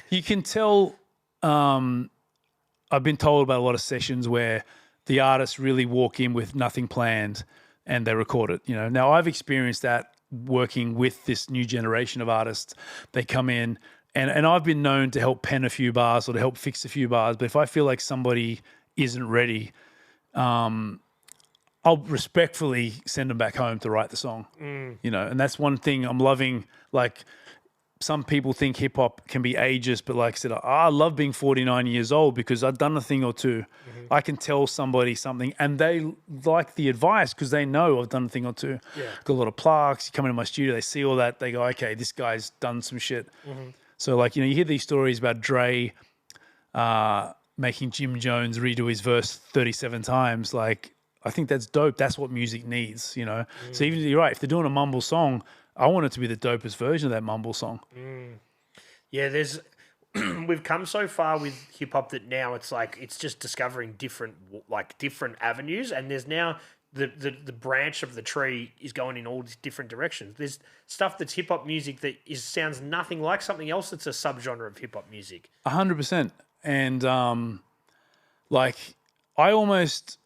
You can tell. I've been told about a lot of sessions where the artists really walk in with nothing planned and they record it. You know, now I've experienced that working with this new generation of artists. They come in and I've been known to help pen a few bars or to help fix a few bars. But if I feel like somebody isn't ready, I'll respectfully send them back home to write the song. You know, and that's one thing I'm loving. Like, some people think hip hop can be ageist, but like I said, I love being 49 years old because I've done a thing or two. I can tell somebody something and they like the advice because they know I've done a thing or two. Yeah. Got a lot of plaques. You come into my studio, they see all that. They go, okay, this guy's done some shit. So like, you know, you hear these stories about Dre making Jim Jones redo his verse 37 times. Like, I think that's dope. That's what music needs, you know? So even, you're right, if they're doing a mumble song, I want it to be the dopest version of that mumble song.
Yeah, we've come so far with hip hop that now it's like it's just discovering different avenues, and there's now the branch of the tree is going in all these different directions. There's stuff that's hip hop music that sounds nothing like something else that's a subgenre of hip hop music.
100%, and like I almost.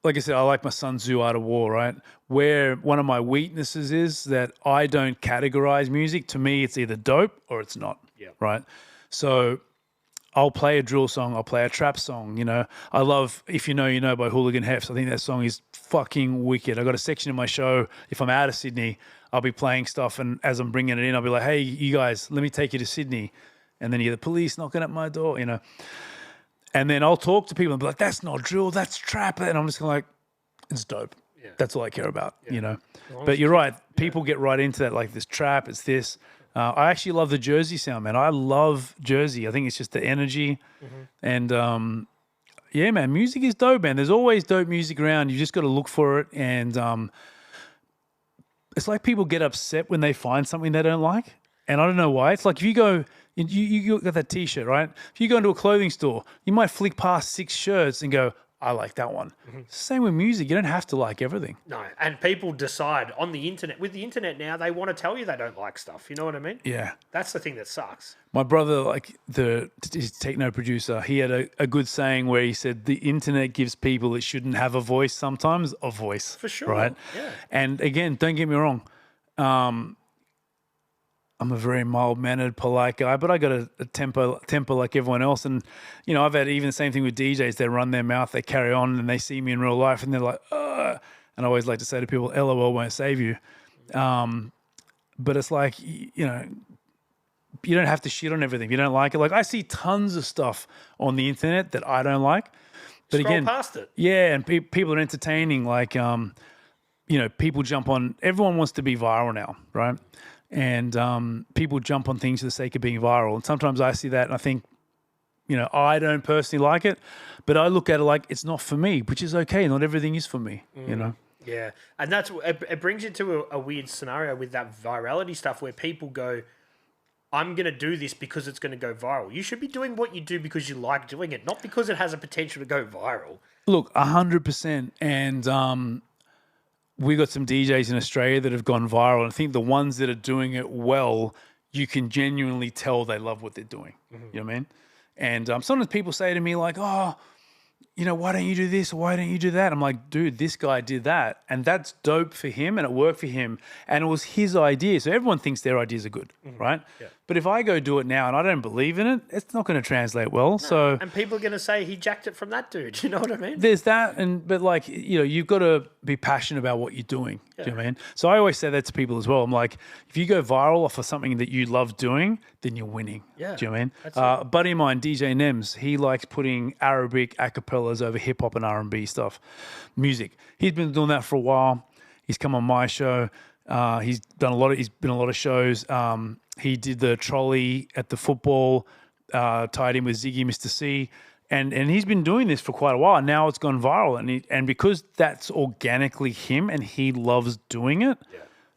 Like I said, I like my Sun Tzu Art of War, right? Where one of my weaknesses is that I don't categorize music. To me, it's either dope or it's not, right? So I'll play a drill song, I'll play a trap song, you know. I love If You Know, You Know by Hooligan Hefts. I think that song is fucking wicked. I got a section in my show, if I'm out of Sydney, I'll be playing stuff, and as I'm bringing it in, I'll be like, hey, you guys, let me take you to Sydney. And then you hear the police knocking at my door, you know. And then I'll talk to people and be like, that's not drill, that's trap. And I'm just kind of like, it's dope. Yeah. That's all I care about, you know. But you're right. People get right into that, like this trap, it's this. I actually love the Jersey sound, man. I love Jersey. I think it's just the energy. And, yeah, man, music is dope, man. There's always dope music around. You just got to look for it. And it's like people get upset when they find something they don't like. And I don't know why. It's like if you go... You got that T-shirt, right? If you go into a clothing store, you might flick past 6 shirts and go, I like that one. Same with music. You don't have to like everything.
No, and people decide on the internet. With the internet now, they want to tell you they don't like stuff. You know what I mean? Yeah. That's the thing that sucks.
My brother, like his techno producer, he had a good saying where he said the internet gives people that shouldn't have a voice sometimes a voice. For sure. Right? Yeah. And again, don't get me wrong. I'm a very mild-mannered, polite guy, but I got a temper like everyone else. And, you know, I've had even the same thing with DJs. They run their mouth, they carry on, and they see me in real life, and they're like, ugh. And I always like to say to people, LOL won't save you. But it's like, you know, you don't have to shit on everything. If you don't like it. Like, I see tons of stuff on the internet that I don't like. But
Scroll
again,
past it.
yeah, and people are entertaining. Like, people jump on. Everyone wants to be viral now, right? And people jump on things for the sake of being viral. And sometimes I see that and I think, I don't personally like it, but I look at it like it's not for me, which is okay. Not everything is for me,
Yeah, and that's it brings you to a weird scenario with that virality stuff where people go, I'm going to do this because it's going to go viral. You should be doing what you do because you like doing it, not because it has a potential to go viral.
Look, 100%. And we got some DJs in Australia that have gone viral. And I think the ones that are doing it well, you can genuinely tell they love what they're doing. You know what I mean? And sometimes people say to me like, oh, why don't you do this? Or why don't you do that? I'm like, dude, this guy did that. And that's dope for him and it worked for him. And it was his idea. So everyone thinks their ideas are good, right? Yeah. But if I go do it now and I don't believe in it, it's not going to translate well. No. So
and people are going to say he jacked it from that dude. You know what I mean?
There's that. But like, you've got to be passionate about what you're doing. Yeah. Do you know what I mean? So I always say that to people as well. I'm like, if you go viral off of something that you love doing, then you're winning.
Yeah.
Do you know what I mean? A buddy of mine, DJ Nems, he likes putting Arabic acapellas over hip hop and R&B stuff, music. He's been doing that for a while. He's come on my show. He's been a lot of shows. He did the trolley at the football, tied in with Ziggy, Mr. C. And he's been doing this for quite a while. Now it's gone viral. And because that's organically him and he loves doing it,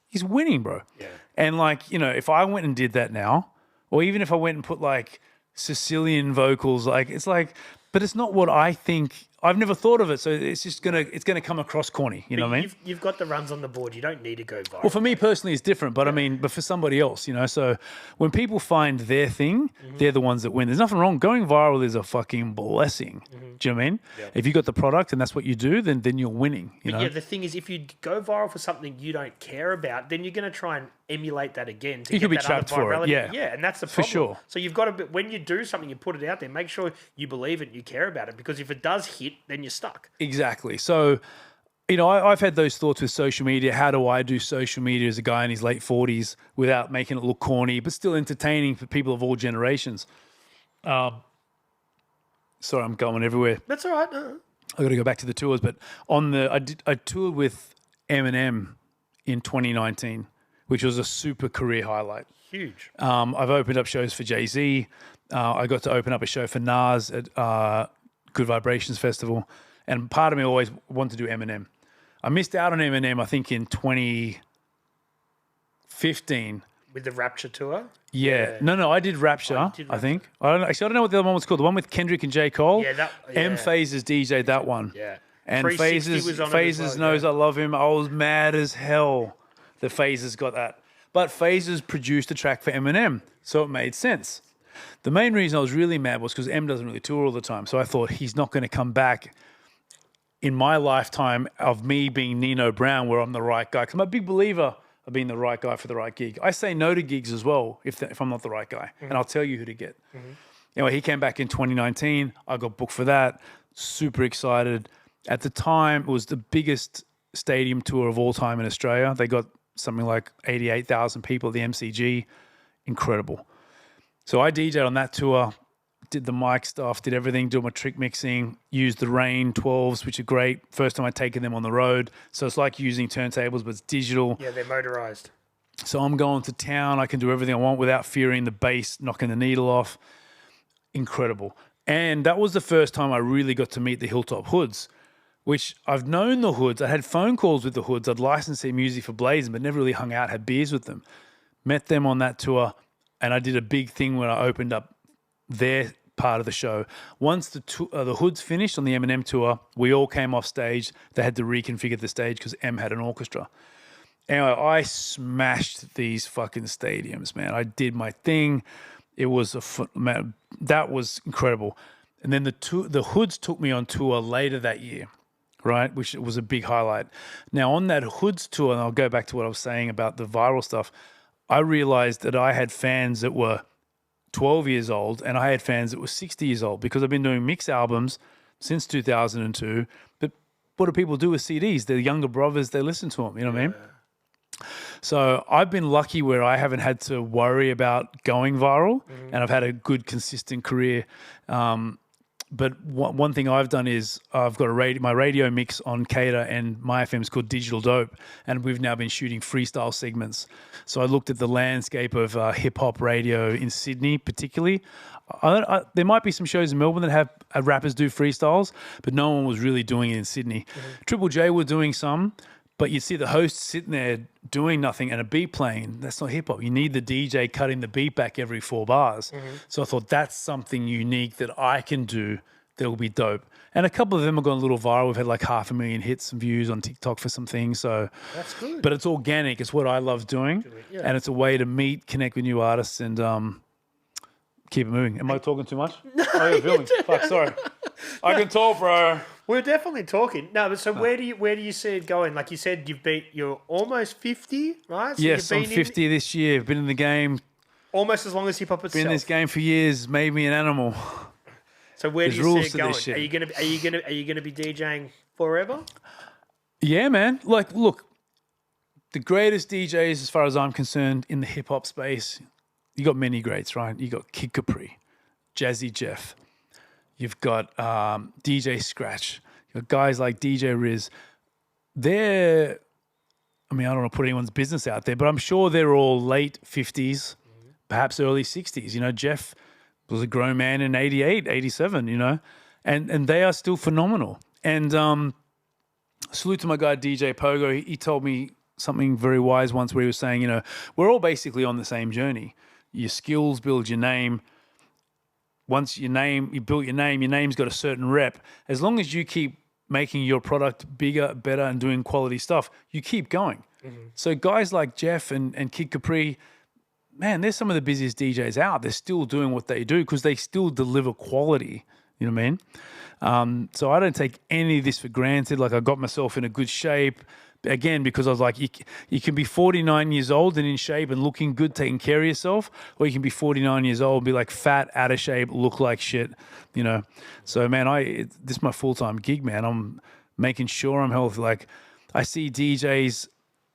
he's winning, bro. Yeah. And like, if I went and did that now, or even if I went and put like Sicilian vocals, like it's like, but it's not what I think. I've never thought of it, so it's gonna come across corny. You know what I mean?
You've got the runs on the board. You don't need to go viral.
Well, for me personally, it's different, but but for somebody else, so when people find their thing, they're the ones that win. There's nothing wrong. Going viral is a fucking blessing. Do you know what I mean? Yeah. If you got the product and that's what you do, then you're winning.
Yeah, the thing is, if you go viral for something you don't care about, then you're going to try and emulate that again.
You could be trapped for it. Yeah,
and that's the problem.
For sure.
So you've got to, when you do something, you put it out there. Make sure you believe it, and you care about it, because if it does hit, then you're stuck.
Exactly. So, I've had those thoughts with social media. How do I do social media as a guy in his late 40s without making it look corny, but still entertaining for people of all generations? Sorry, I'm going everywhere.
That's all right.
I got to go back to the tours, but I toured with Eminem in 2019, which was a super career highlight.
Huge.
I've opened up shows for Jay-Z. I got to open up a show for Nas at Good Vibrations Festival. And part of me always wanted to do Eminem. I missed out on Eminem, I think, in 2015.
With the Rapture tour?
Yeah. No, I did Rapture, I think. I don't know what the other one was called. The one with Kendrick and J. Cole.
Yeah,
M Phases DJ'd that one.
Yeah.
And Phases knows I love him. I was mad as hell that Phases got that. But Phases produced a track for Eminem, so it made sense. The main reason I was really mad was because M doesn't really tour all the time. So I thought he's not going to come back in my lifetime of me being Nino Brown where I'm the right guy. Because I'm a big believer of being the right guy for the right gig. I say no to gigs as well if I'm not the right guy. And I'll tell you who to get. Anyway, he came back in 2019. I got booked for that. Super excited. At the time, it was the biggest stadium tour of all time in Australia. They got something like 88,000 people at the MCG. Incredible. So I DJ'd on that tour, did the mic stuff, did everything, did my trick mixing, used the Rain 12s, which are great. First time I'd taken them on the road. So it's like using turntables, but it's digital.
Yeah, they're motorized.
So I'm going to town. I can do everything I want without fearing the bass knocking the needle off. Incredible. And that was the first time I really got to meet the Hilltop Hoods, which I've known the Hoods. I had phone calls with the Hoods. I'd licensed their music for Blazin, but never really hung out, had beers with them. Met them on that tour. And I did a big thing when I opened up their part of the show. Once the Hoods finished on the Eminem tour, we all came off stage. They had to reconfigure the stage because M had an orchestra. Anyway, I smashed these fucking stadiums, man. I did my thing. It was that was incredible. And then the Hoods took me on tour later that year, right? Which was a big highlight. Now on that Hoods tour, and I'll go back to what I was saying about the viral stuff, I realized that I had fans that were 12 years old and I had fans that were 60 years old because I've been doing mix albums since 2002. But what do people do with CDs? Their younger brothers, they listen to them, you know what I mean? So I've been lucky where I haven't had to worry about going viral and I've had a good, consistent career. But one thing I've done is I've got my radio mix on Cater, and my FM's called Digital Dope, and we've now been shooting freestyle segments. So I looked at the landscape of hip hop radio in Sydney, particularly. There might be some shows in Melbourne that have rappers do freestyles, but no one was really doing it in Sydney. Triple J were doing some, but you see the host sitting there doing nothing and a beat playing. That's not hip hop. You need the DJ cutting the beat back every 4 bars. So I thought that's something unique that I can do that will be dope. And a couple of them have gone a little viral. We've had like 500,000 hits and views on TikTok for some things. So
that's good.
But it's organic. It's what I love doing. And it's a way to meet, connect with new artists, and keep it moving. Am I talking too much? Oh, you're filming. Fuck, sorry. I can talk, bro.
We're definitely talking. No, but so where do you see it going? Like you said, you're almost 50, right? So
yes, I'm 50 this year. Been in the game
almost as long as hip hop itself.
Been in this game for years. Made me an animal.
So where do you see it going? Are you gonna be DJing forever?
Yeah, man. Like, look, the greatest DJs, as far as I'm concerned, in the hip hop space, you got many greats, right? You got Kid Capri, Jazzy Jeff. You've got DJ Scratch. You've got guys like DJ Riz. I don't want to put anyone's business out there, but I'm sure they're all late 50s, perhaps early 60s. You know, Jeff was a grown man in 88, 87, you know, and they are still phenomenal. And salute to my guy, DJ Pogo. He told me something very wise once where he was saying, you know, we're all basically on the same journey. Your skills build your name. Once you built your name's got a certain rep. As long as you keep making your product bigger, better, and doing quality stuff, you keep going. So guys like Jeff and Kid Capri, man, they're some of the busiest DJs out. They're still doing what they do because they still deliver quality. You know what I mean? So I don't take any of this for granted. Like, I got myself in a good shape. Again, because I was like, you can be 49 years old and in shape and looking good, taking care of yourself, or you can be 49 years old and be like fat, out of shape, look like shit, you know. So, man, this is my full-time gig, man. I'm making sure I'm healthy. Like, I see DJs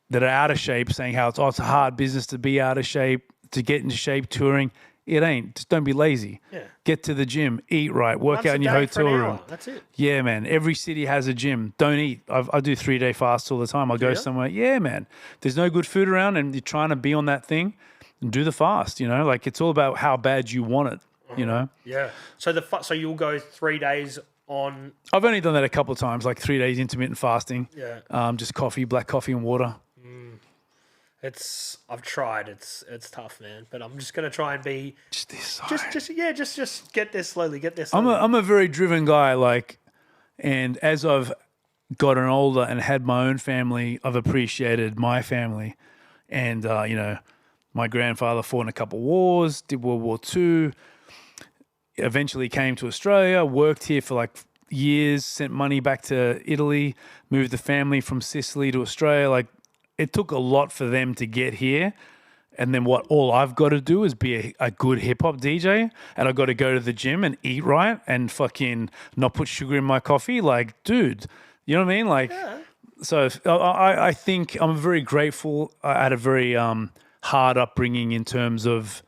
that are out of shape saying how it's a hard business to be out of shape, to get into shape touring. It ain't. Just don't be lazy.
Yeah.
Get to the gym, eat right, work out in your hotel room.
That's it.
Yeah, man. Every city has a gym. Don't eat. I do 3-day fasts all the time. I'll go somewhere. Yeah, man. There's no good food around and you're trying to be on that thing, and do the fast, you know? Like, it's all about how bad you want it, you know?
Yeah. So you'll go 3 days on...
I've only done that a couple of times, like 3 days intermittent fasting.
Yeah.
Just coffee, black coffee and water.
I've tried. It's tough, man. But I'm just gonna try and be
just
get there slowly.
I'm a very driven guy, like, and as I've gotten older and had my own family, I've appreciated my family. And you know, my grandfather fought in a couple of wars, did World War II, eventually came to Australia, worked here for like years, sent money back to Italy, moved the family from Sicily to Australia. Like, it took a lot for them to get here. And then all I've got to do is be a good hip-hop DJ, and I've got to go to the gym and eat right and fucking not put sugar in my coffee. Like, dude, you know what I mean? Like, so I think I'm very grateful. I had a very hard upbringing in terms of,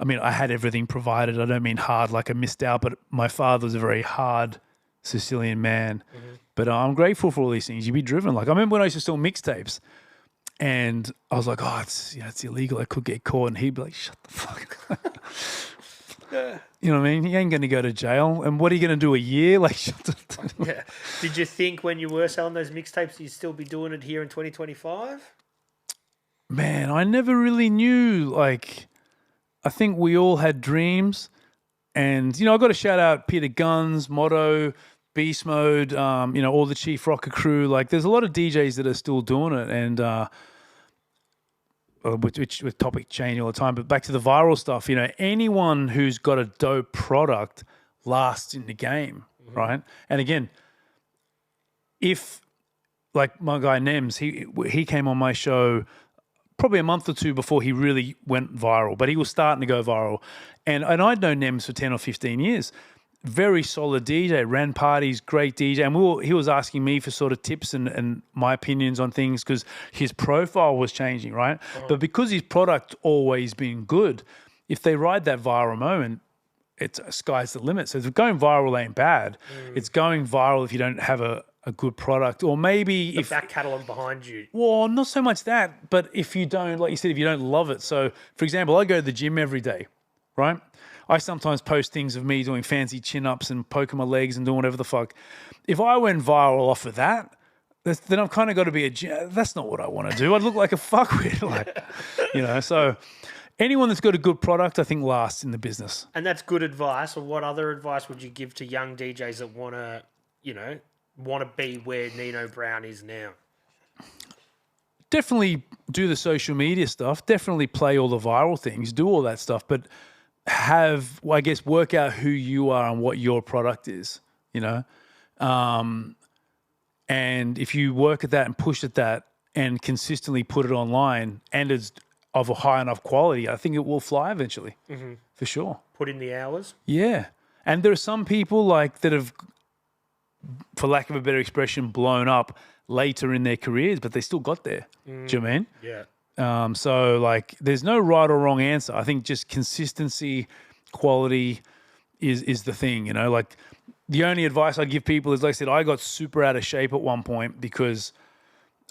I mean, I had everything provided. I don't mean hard like I missed out, but my father was a very hard Sicilian man. But I'm grateful for all these things. You'd be driven. Like, I remember when I used to sell mixtapes, and I was like, oh, it's illegal. I could get caught. And he'd be like, shut the fuck up. You know what I mean? He ain't going to go to jail. And what are you going to do, a year? Like, shut the
Yeah. Did you think when you were selling those mixtapes, you'd still be doing it here in 2025?
Man, I never really knew. Like, I think we all had dreams. And, you know, I got to shout out Peter Guns, Motto, Beast Mode, you know, all the Chief Rocker crew. Like, there's a lot of DJs that are still doing it, and with topic change all the time. But back to the viral stuff, you know, anyone who's got a dope product lasts in the game, right? And again, if, like my guy Nems, he came on my show probably a month or two before he really went viral, but he was starting to go viral. And I'd known Nems for 10 or 15 years. Very solid DJ, ran parties, great DJ. And he was asking me for sort of tips and my opinions on things because his profile was changing, right? But because his product always been good, if they ride that viral moment, it's sky's the limit. So going viral ain't bad. It's going viral if you don't have a good product, or maybe
the back catalogue behind you.
Well, not so much that, but if you don't, like you said, if you don't love it. So, for example, I go to the gym every day, right? I sometimes post things of me doing fancy chin-ups and poking my legs and doing whatever the fuck. If I went viral off of that, then I've kind of got to be that's not what I want to do. I'd look like a fuckwit, So anyone that's got a good product, I think, lasts in the business.
And that's good advice. Or what other advice would you give to young DJs that want to be where Nino Brown is now?
Definitely do the social media stuff. Definitely play all the viral things. Do all that stuff. But work out who you are and what your product is, And if you work at that and push at that and consistently put it online and it's of a high enough quality, I think it will fly eventually, for sure.
Put in the hours.
Yeah. And there are some people that have, for lack of a better expression, blown up later in their careers, but they still got there. Do you know what I mean?
Yeah.
So there's no right or wrong answer. I think just consistency, quality is the thing, the only advice I'd give people is, like I said, I got super out of shape at one point because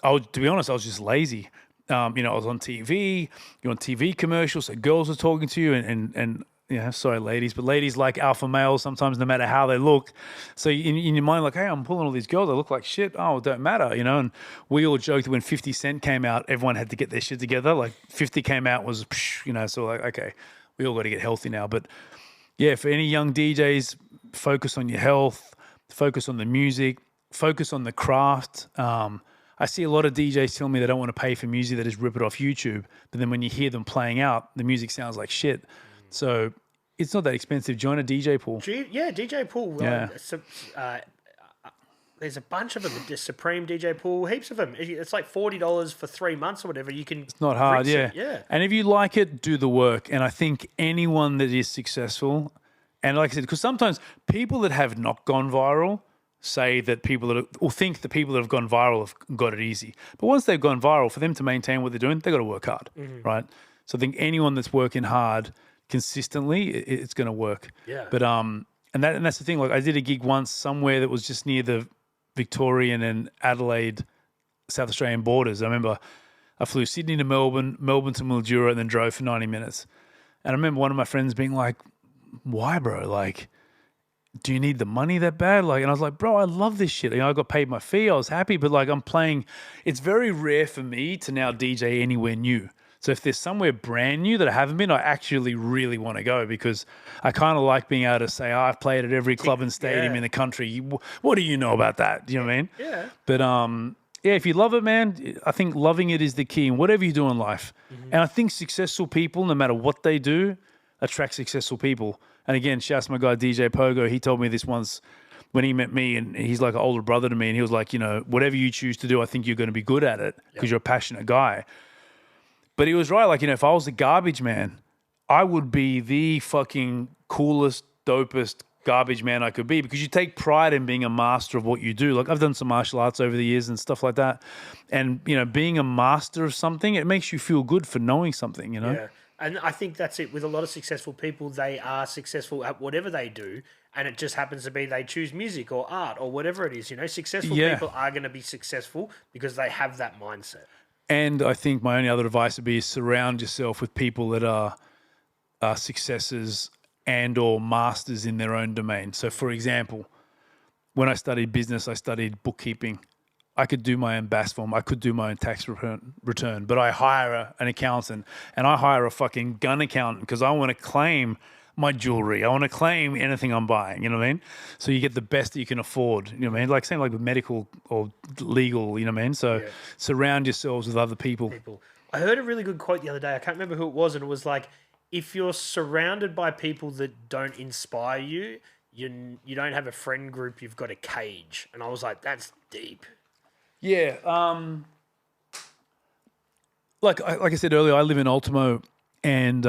to be honest, I was just lazy. I was on TV, you're on TV commercials, so girls are talking to you and sorry, ladies, but ladies like alpha males sometimes, no matter how they look. So in your mind, like, hey, I'm pulling all these girls, I look like shit. Oh, it don't matter, And we all joked that when 50 Cent came out, everyone had to get their shit together. Like 50 came out was, so okay, we all got to get healthy now. But yeah, for any young DJs, focus on your health, focus on the music, focus on the craft. I see a lot of DJs tell me they don't want to pay for music, they just rip it off YouTube. But then when you hear them playing out, the music sounds like shit. So it's not that expensive. Join a DJ pool.
DJ pool.
Yeah.
There's a bunch of them. The Supreme DJ pool, heaps of them. It's like $40 for 3 months or whatever. It's
not hard, yeah.
Yeah.
And if you like it, do the work. And I think anyone that is successful, and like I said, because sometimes people that have not gone viral say that think the people that have gone viral have got it easy. But once they've gone viral, for them to maintain what they're doing, they've got to work hard, right? So I think anyone that's working hard consistently, it's going to work.
Yeah.
But and that's the thing. Like I did a gig once somewhere that was just near the Victorian and Adelaide, South Australian borders. I remember I flew Sydney to Melbourne to Mildura, and then drove for 90 minutes. And I remember one of my friends being like, why, bro? Like, do you need the money that bad? And I was like, bro, I love this shit. I got paid my fee. I was happy, but I'm playing. It's very rare for me to now DJ anywhere new. So if there's somewhere brand new that I haven't been, I actually really want to go because I kind of like being able to say, I've played at every club and stadium in the country. What do you know about that? Do you know what I mean?
Yeah.
But if you love it, man, I think loving it is the key in whatever you do in life. And I think successful people, no matter what they do, attract successful people. And again, shouts to my guy DJ Pogo. He told me this once when he met me, and he's like an older brother to me, and he was like, whatever you choose to do, I think you're going to be good at it because you're a passionate guy. But he was right. If I was a garbage man, I would be the fucking coolest, dopest garbage man I could be because you take pride in being a master of what you do. I've done some martial arts over the years and stuff like that. And, being a master of something, it makes you feel good for knowing something,
Yeah. And I think that's it. With a lot of successful people, they are successful at whatever they do. And it just happens to be they choose music or art or whatever it is. Successful people are going to be successful because they have that mindset.
And I think my only other advice would be surround yourself with people that are successes and or masters in their own domain. So, for example, when I studied business, I studied bookkeeping. I could do my own BAS form. I could do my own tax return. But I hire an accountant and I hire a fucking gun accountant because I want to claim my jewelry. I want to claim anything I'm buying. You know what I mean? So you get the best that you can afford. You know what I mean? Same with medical or legal. You know what I mean? So surround yourselves with other people.
I heard a really good quote the other day. I can't remember who it was. And it was like, if you're surrounded by people that don't inspire you, you don't have a friend group, you've got a cage. And I was like, that's deep.
Yeah. Like I said earlier, I live in Ultimo, and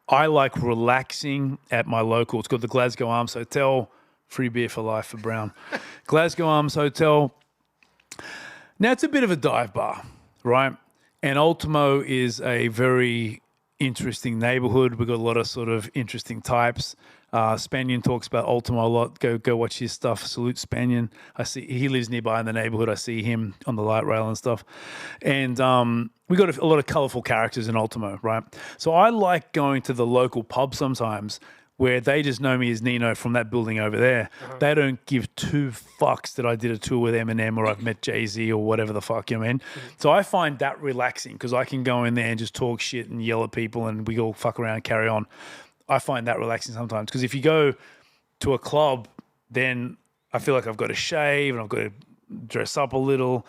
I like relaxing at my local. It's called the Glasgow Arms Hotel. Free beer for life for Brown. Glasgow Arms Hotel. Now, it's a bit of a dive bar, right? And Ultimo is a very interesting neighborhood. We've got a lot of sort of interesting types. Spanian talks about Ultimo a lot. Go watch his stuff. Salute Spanian. I see he lives nearby in the neighborhood. I see him on the light rail and stuff. And we got a lot of colorful characters in Ultimo, right? So I like going to the local pub sometimes where they just know me as Nino from that building over there. They don't give two fucks that I did a tour with Eminem or I've met Jay-Z or whatever the fuck, you know what I mean? So I find that relaxing because I can go in there and just talk shit and yell at people and we all fuck around and carry on. I find that relaxing sometimes because if you go to a club, then I feel like I've got to shave and I've got to dress up a little.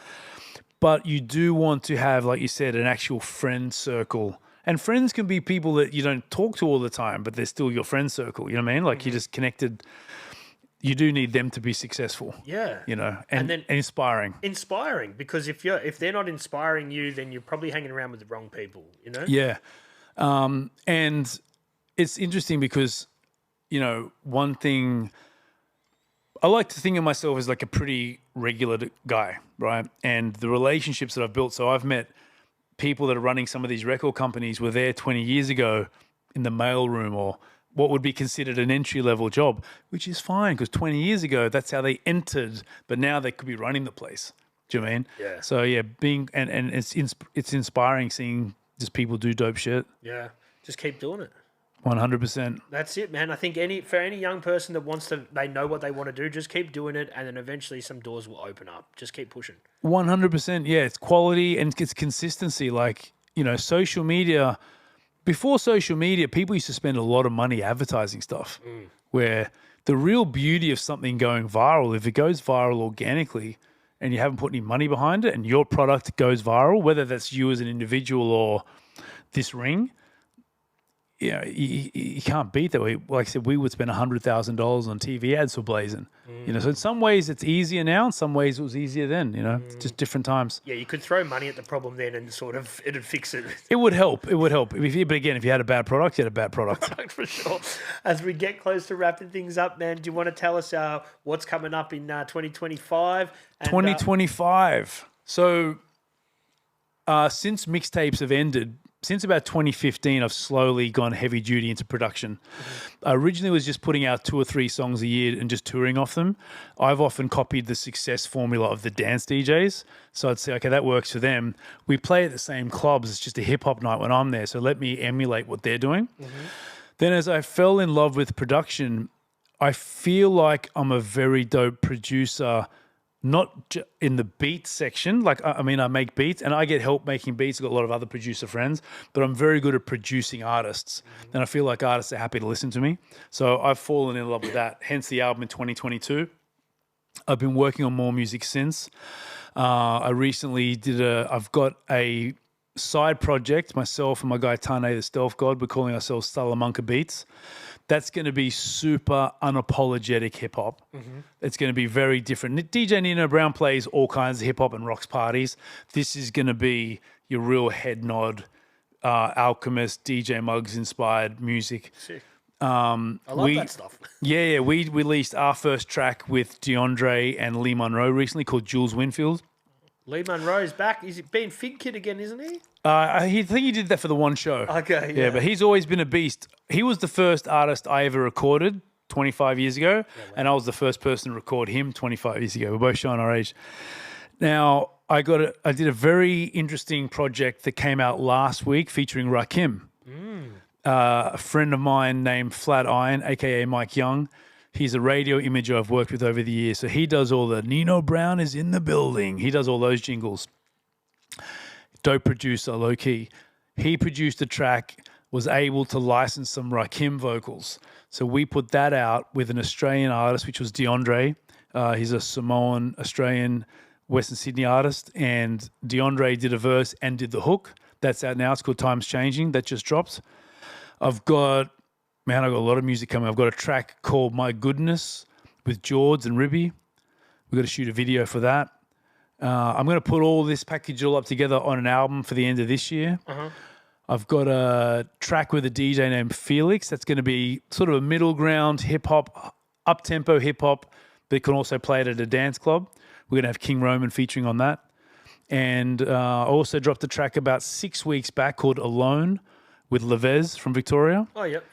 But you do want to have, like you said, an actual friend circle. And friends can be people that you don't talk to all the time, but they're still your friend circle. You know what I mean? Like you're just connected. You do need them to be successful.
Yeah.
You know, and inspiring.
Inspiring, because if they're not inspiring you, then you're probably hanging around with the wrong people, you know?
Yeah. And it's interesting because, you know, one thing I like to think of myself as like a pretty regular guy, right? And the relationships that I've built. So I've met people that are running some of these record companies were there 20 years ago in the mailroom or what would be considered an entry-level job, which is fine because 20 years ago, that's how they entered, but now they could be running the place. Do you know what I mean?
Yeah.
So, yeah, being and it's inspiring seeing just people do dope shit.
Yeah. Just keep doing it.
100%.
That's it, man. I think for any young person that they know what they want to do, just keep doing it, and then eventually some doors will open up. Just keep pushing.
100%. Yeah, it's quality and it's consistency. Like, you know, social media. Before social media, people used to spend a lot of money advertising stuff. Where the real beauty of something going viral, if it goes viral organically, and you haven't put any money behind it, and your product goes viral, whether that's you as an individual or this ring. Yeah, you can't beat that. Like I said, we would spend $100,000 on TV ads for Blazin. You know, so in some ways it's easier now. In some ways it was easier then. You know, just different times.
Yeah, you could throw money at the problem then, and sort of it'd fix it.
It would help. It would help. But again, if you had a bad product, you had a bad product.
For sure. As we get close to wrapping things up, man, do you want to tell us what's coming up in 2025?
2025. So since mixtapes have ended. Since about 2015, I've slowly gone heavy duty into production. I originally was just putting out 2 or 3 songs a year and just touring off them. I've often copied the success formula of the dance DJs. So I'd say, okay, that works for them. We play at the same clubs. It's just a hip hop night when I'm there. So let me emulate what they're doing. Then as I fell in love with production, I feel like I'm a very dope producer. Not in the beat section. Like, I mean, I make beats and I get help making beats. I've got a lot of other producer friends, but I'm very good at producing artists. And I feel like artists are happy to listen to me. So I've fallen in love with that. Hence the album in 2022. I've been working on more music since. I recently I've got a side project, myself and my guy Tane, the Stealth God. We're calling ourselves Salamanca Beats. That's going to be super unapologetic hip hop. It's going to be very different. DJ Nino Brown plays all kinds of hip hop and rocks parties. This is going to be your real head nod, Alchemist, DJ Muggs inspired music.
Sick. I love that stuff.
Yeah. We released our first track with DeAndre and Lee Monroe recently called Jules Winfield.
Lee Monroe's back. He's being Fig Kid again, isn't he?
I think he did that for the one show.
Okay,
yeah. But he's always been a beast. He was the first artist I ever recorded 25 years ago, and I was the first person to record him 25 years ago. We're both showing our age. Now, I did a very interesting project that came out last week featuring Rakim, a friend of mine named Flat Iron, aka Mike Young. He's a radio imager I've worked with over the years. So he does all the Nino Brown is in the building. He does all those jingles. Dope producer, low key. He produced a track, was able to license some Rakim vocals. So we put that out with an Australian artist, which was DeAndre. He's a Samoan, Australian, Western Sydney artist. And DeAndre did a verse and did the hook. That's out now. It's called Time's Changing. That just dropped. I've got a lot of music coming. I've got a track called My Goodness with George and Ribby. We've got to shoot a video for that. I'm going to put all this package all up together on an album for the end of this year. I've got a track with a DJ named Felix. That's going to be sort of a middle ground hip-hop, up-tempo hip-hop, but can also play it at a dance club. We're going to have King Roman featuring on that. And I also dropped a track about 6 weeks back called Alone with Levez from Victoria.
Oh, yep.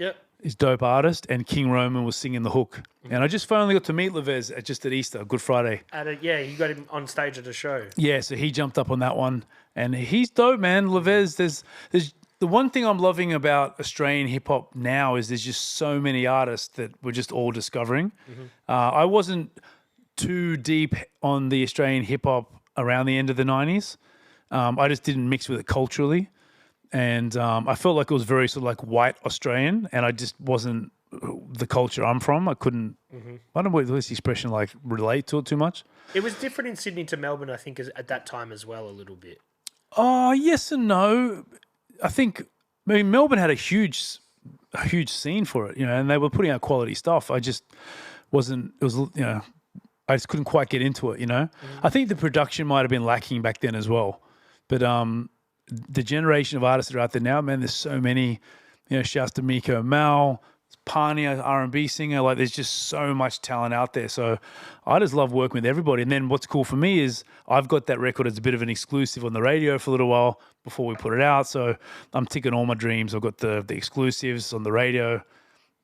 He's a dope artist, and King Roman was singing the hook. And I just finally got to meet Levez just at Easter, Good Friday.
You got him on stage at a show.
Yeah, so he jumped up on that one, and he's dope, man. Levez, there's the one thing I'm loving about Australian hip hop now is there's just so many artists that we're just all discovering. I wasn't too deep on the Australian hip hop around the end of the 90s. I just didn't mix with it culturally. And I felt like it was very sort of like white Australian, and I just wasn't the culture I'm from. I couldn't, I don't know what this expression, like relate to it too much.
It was different in Sydney to Melbourne, I think, at that time as well, a little bit.
Yes and no. I think, I mean, Melbourne had a huge scene for it, and they were putting out quality stuff. I just wasn't, it was, I just couldn't quite get into it, I think the production might have been lacking back then as well. But the generation of artists that are out there now, man, there's so many, shouts to Miko Mal, Pania, R&B singer, like there's just so much talent out there. So I just love working with everybody. And then what's cool for me is I've got that record as a bit of an exclusive on the radio for a little while before we put it out. So I'm ticking all my dreams. I've got the exclusives on the radio.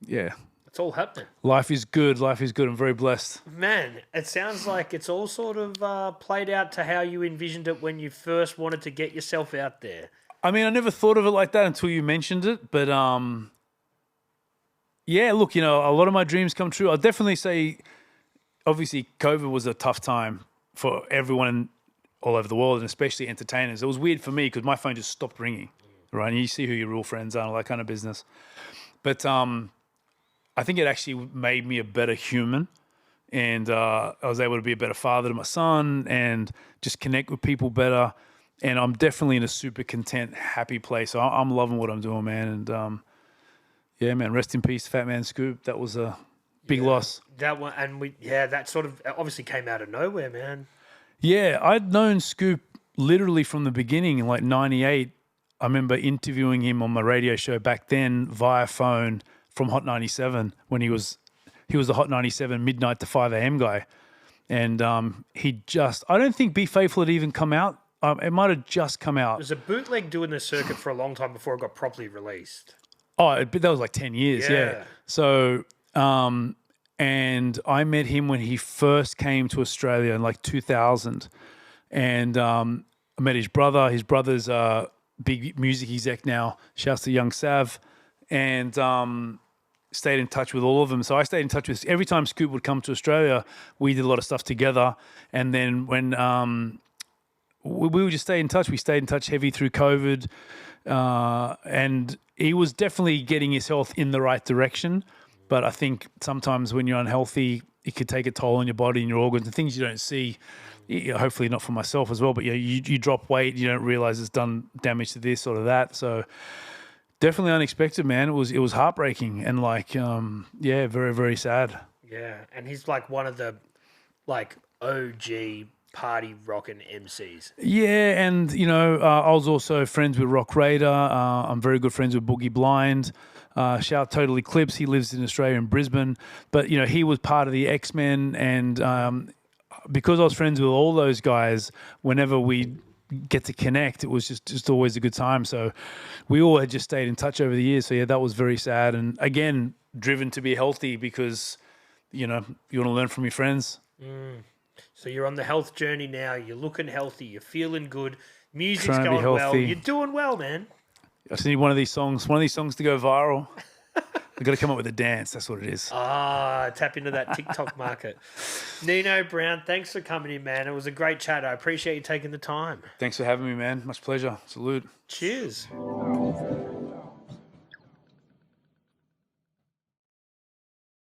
Yeah.
It's all happening.
Life is good. I'm very blessed.
Man, it sounds like it's all sort of played out to how you envisioned it when you first wanted to get yourself out there.
I mean, I never thought of it like that until you mentioned it. But yeah, look, a lot of my dreams come true. I'll definitely say, obviously, COVID was a tough time for everyone all over the world, and especially entertainers. It was weird for me because my phone just stopped ringing, right? And you see who your real friends are and all that kind of business. But I think it actually made me a better human, and I was able to be a better father to my son and just connect with people better. And I'm definitely in a super content, happy place. So I'm loving what I'm doing, man. And yeah, man, rest in peace, Fat Man Scoop. That was a big loss.
That one, and that sort of obviously came out of nowhere, man.
Yeah, I'd known Scoop literally from the beginning in like '98. I remember interviewing him on my radio show back then via phone from Hot 97 when he was the Hot 97 midnight to 5 a.m. guy. And I don't think Be Faithful had even come out. It might have just come out.
It was a bootleg doing the circuit for a long time before it got properly released.
Oh, but that was like 10 years, yeah. So, and I met him when he first came to Australia in like 2000. And I met his brother. His brother's a big music exec now. Shouts to Young Sav. And stayed in touch with all of them. So I stayed in touch with, every time Scoop would come to Australia, we did a lot of stuff together. And then when we would just stay in touch. We stayed in touch heavy through COVID. And he was definitely getting his health in the right direction. But I think sometimes when you're unhealthy, it could take a toll on your body and your organs and things you don't see. Hopefully not for myself as well, but you drop weight, you don't realize it's done damage to this or to that. So definitely unexpected, man. It was heartbreaking and like, very, very sad.
Yeah, and he's like one of the OG party rockin' MCs.
Yeah, and I was also friends with Rock Raider. I'm very good friends with Boogie Blind. Shout Total Eclipse. He lives in Australia in Brisbane, but he was part of the X-Men, and because I was friends with all those guys, whenever we get to connect, it was just always a good time. So we all had just stayed in touch over the years. So yeah, that was very sad, and again, driven to be healthy because you want to learn from your friends.
So you're on the health journey now. You're looking healthy. You're feeling good. Music's
Trying to be
going well.
healthy.
You're doing well, man.
I just need one of these songs to go viral. I've got to come up with a dance. That's what it is.
Tap into that TikTok market. Nino Brown, thanks for coming in, man. It was a great chat. I appreciate you taking the time.
Thanks for having me, man. Much pleasure. Salute.
Cheers.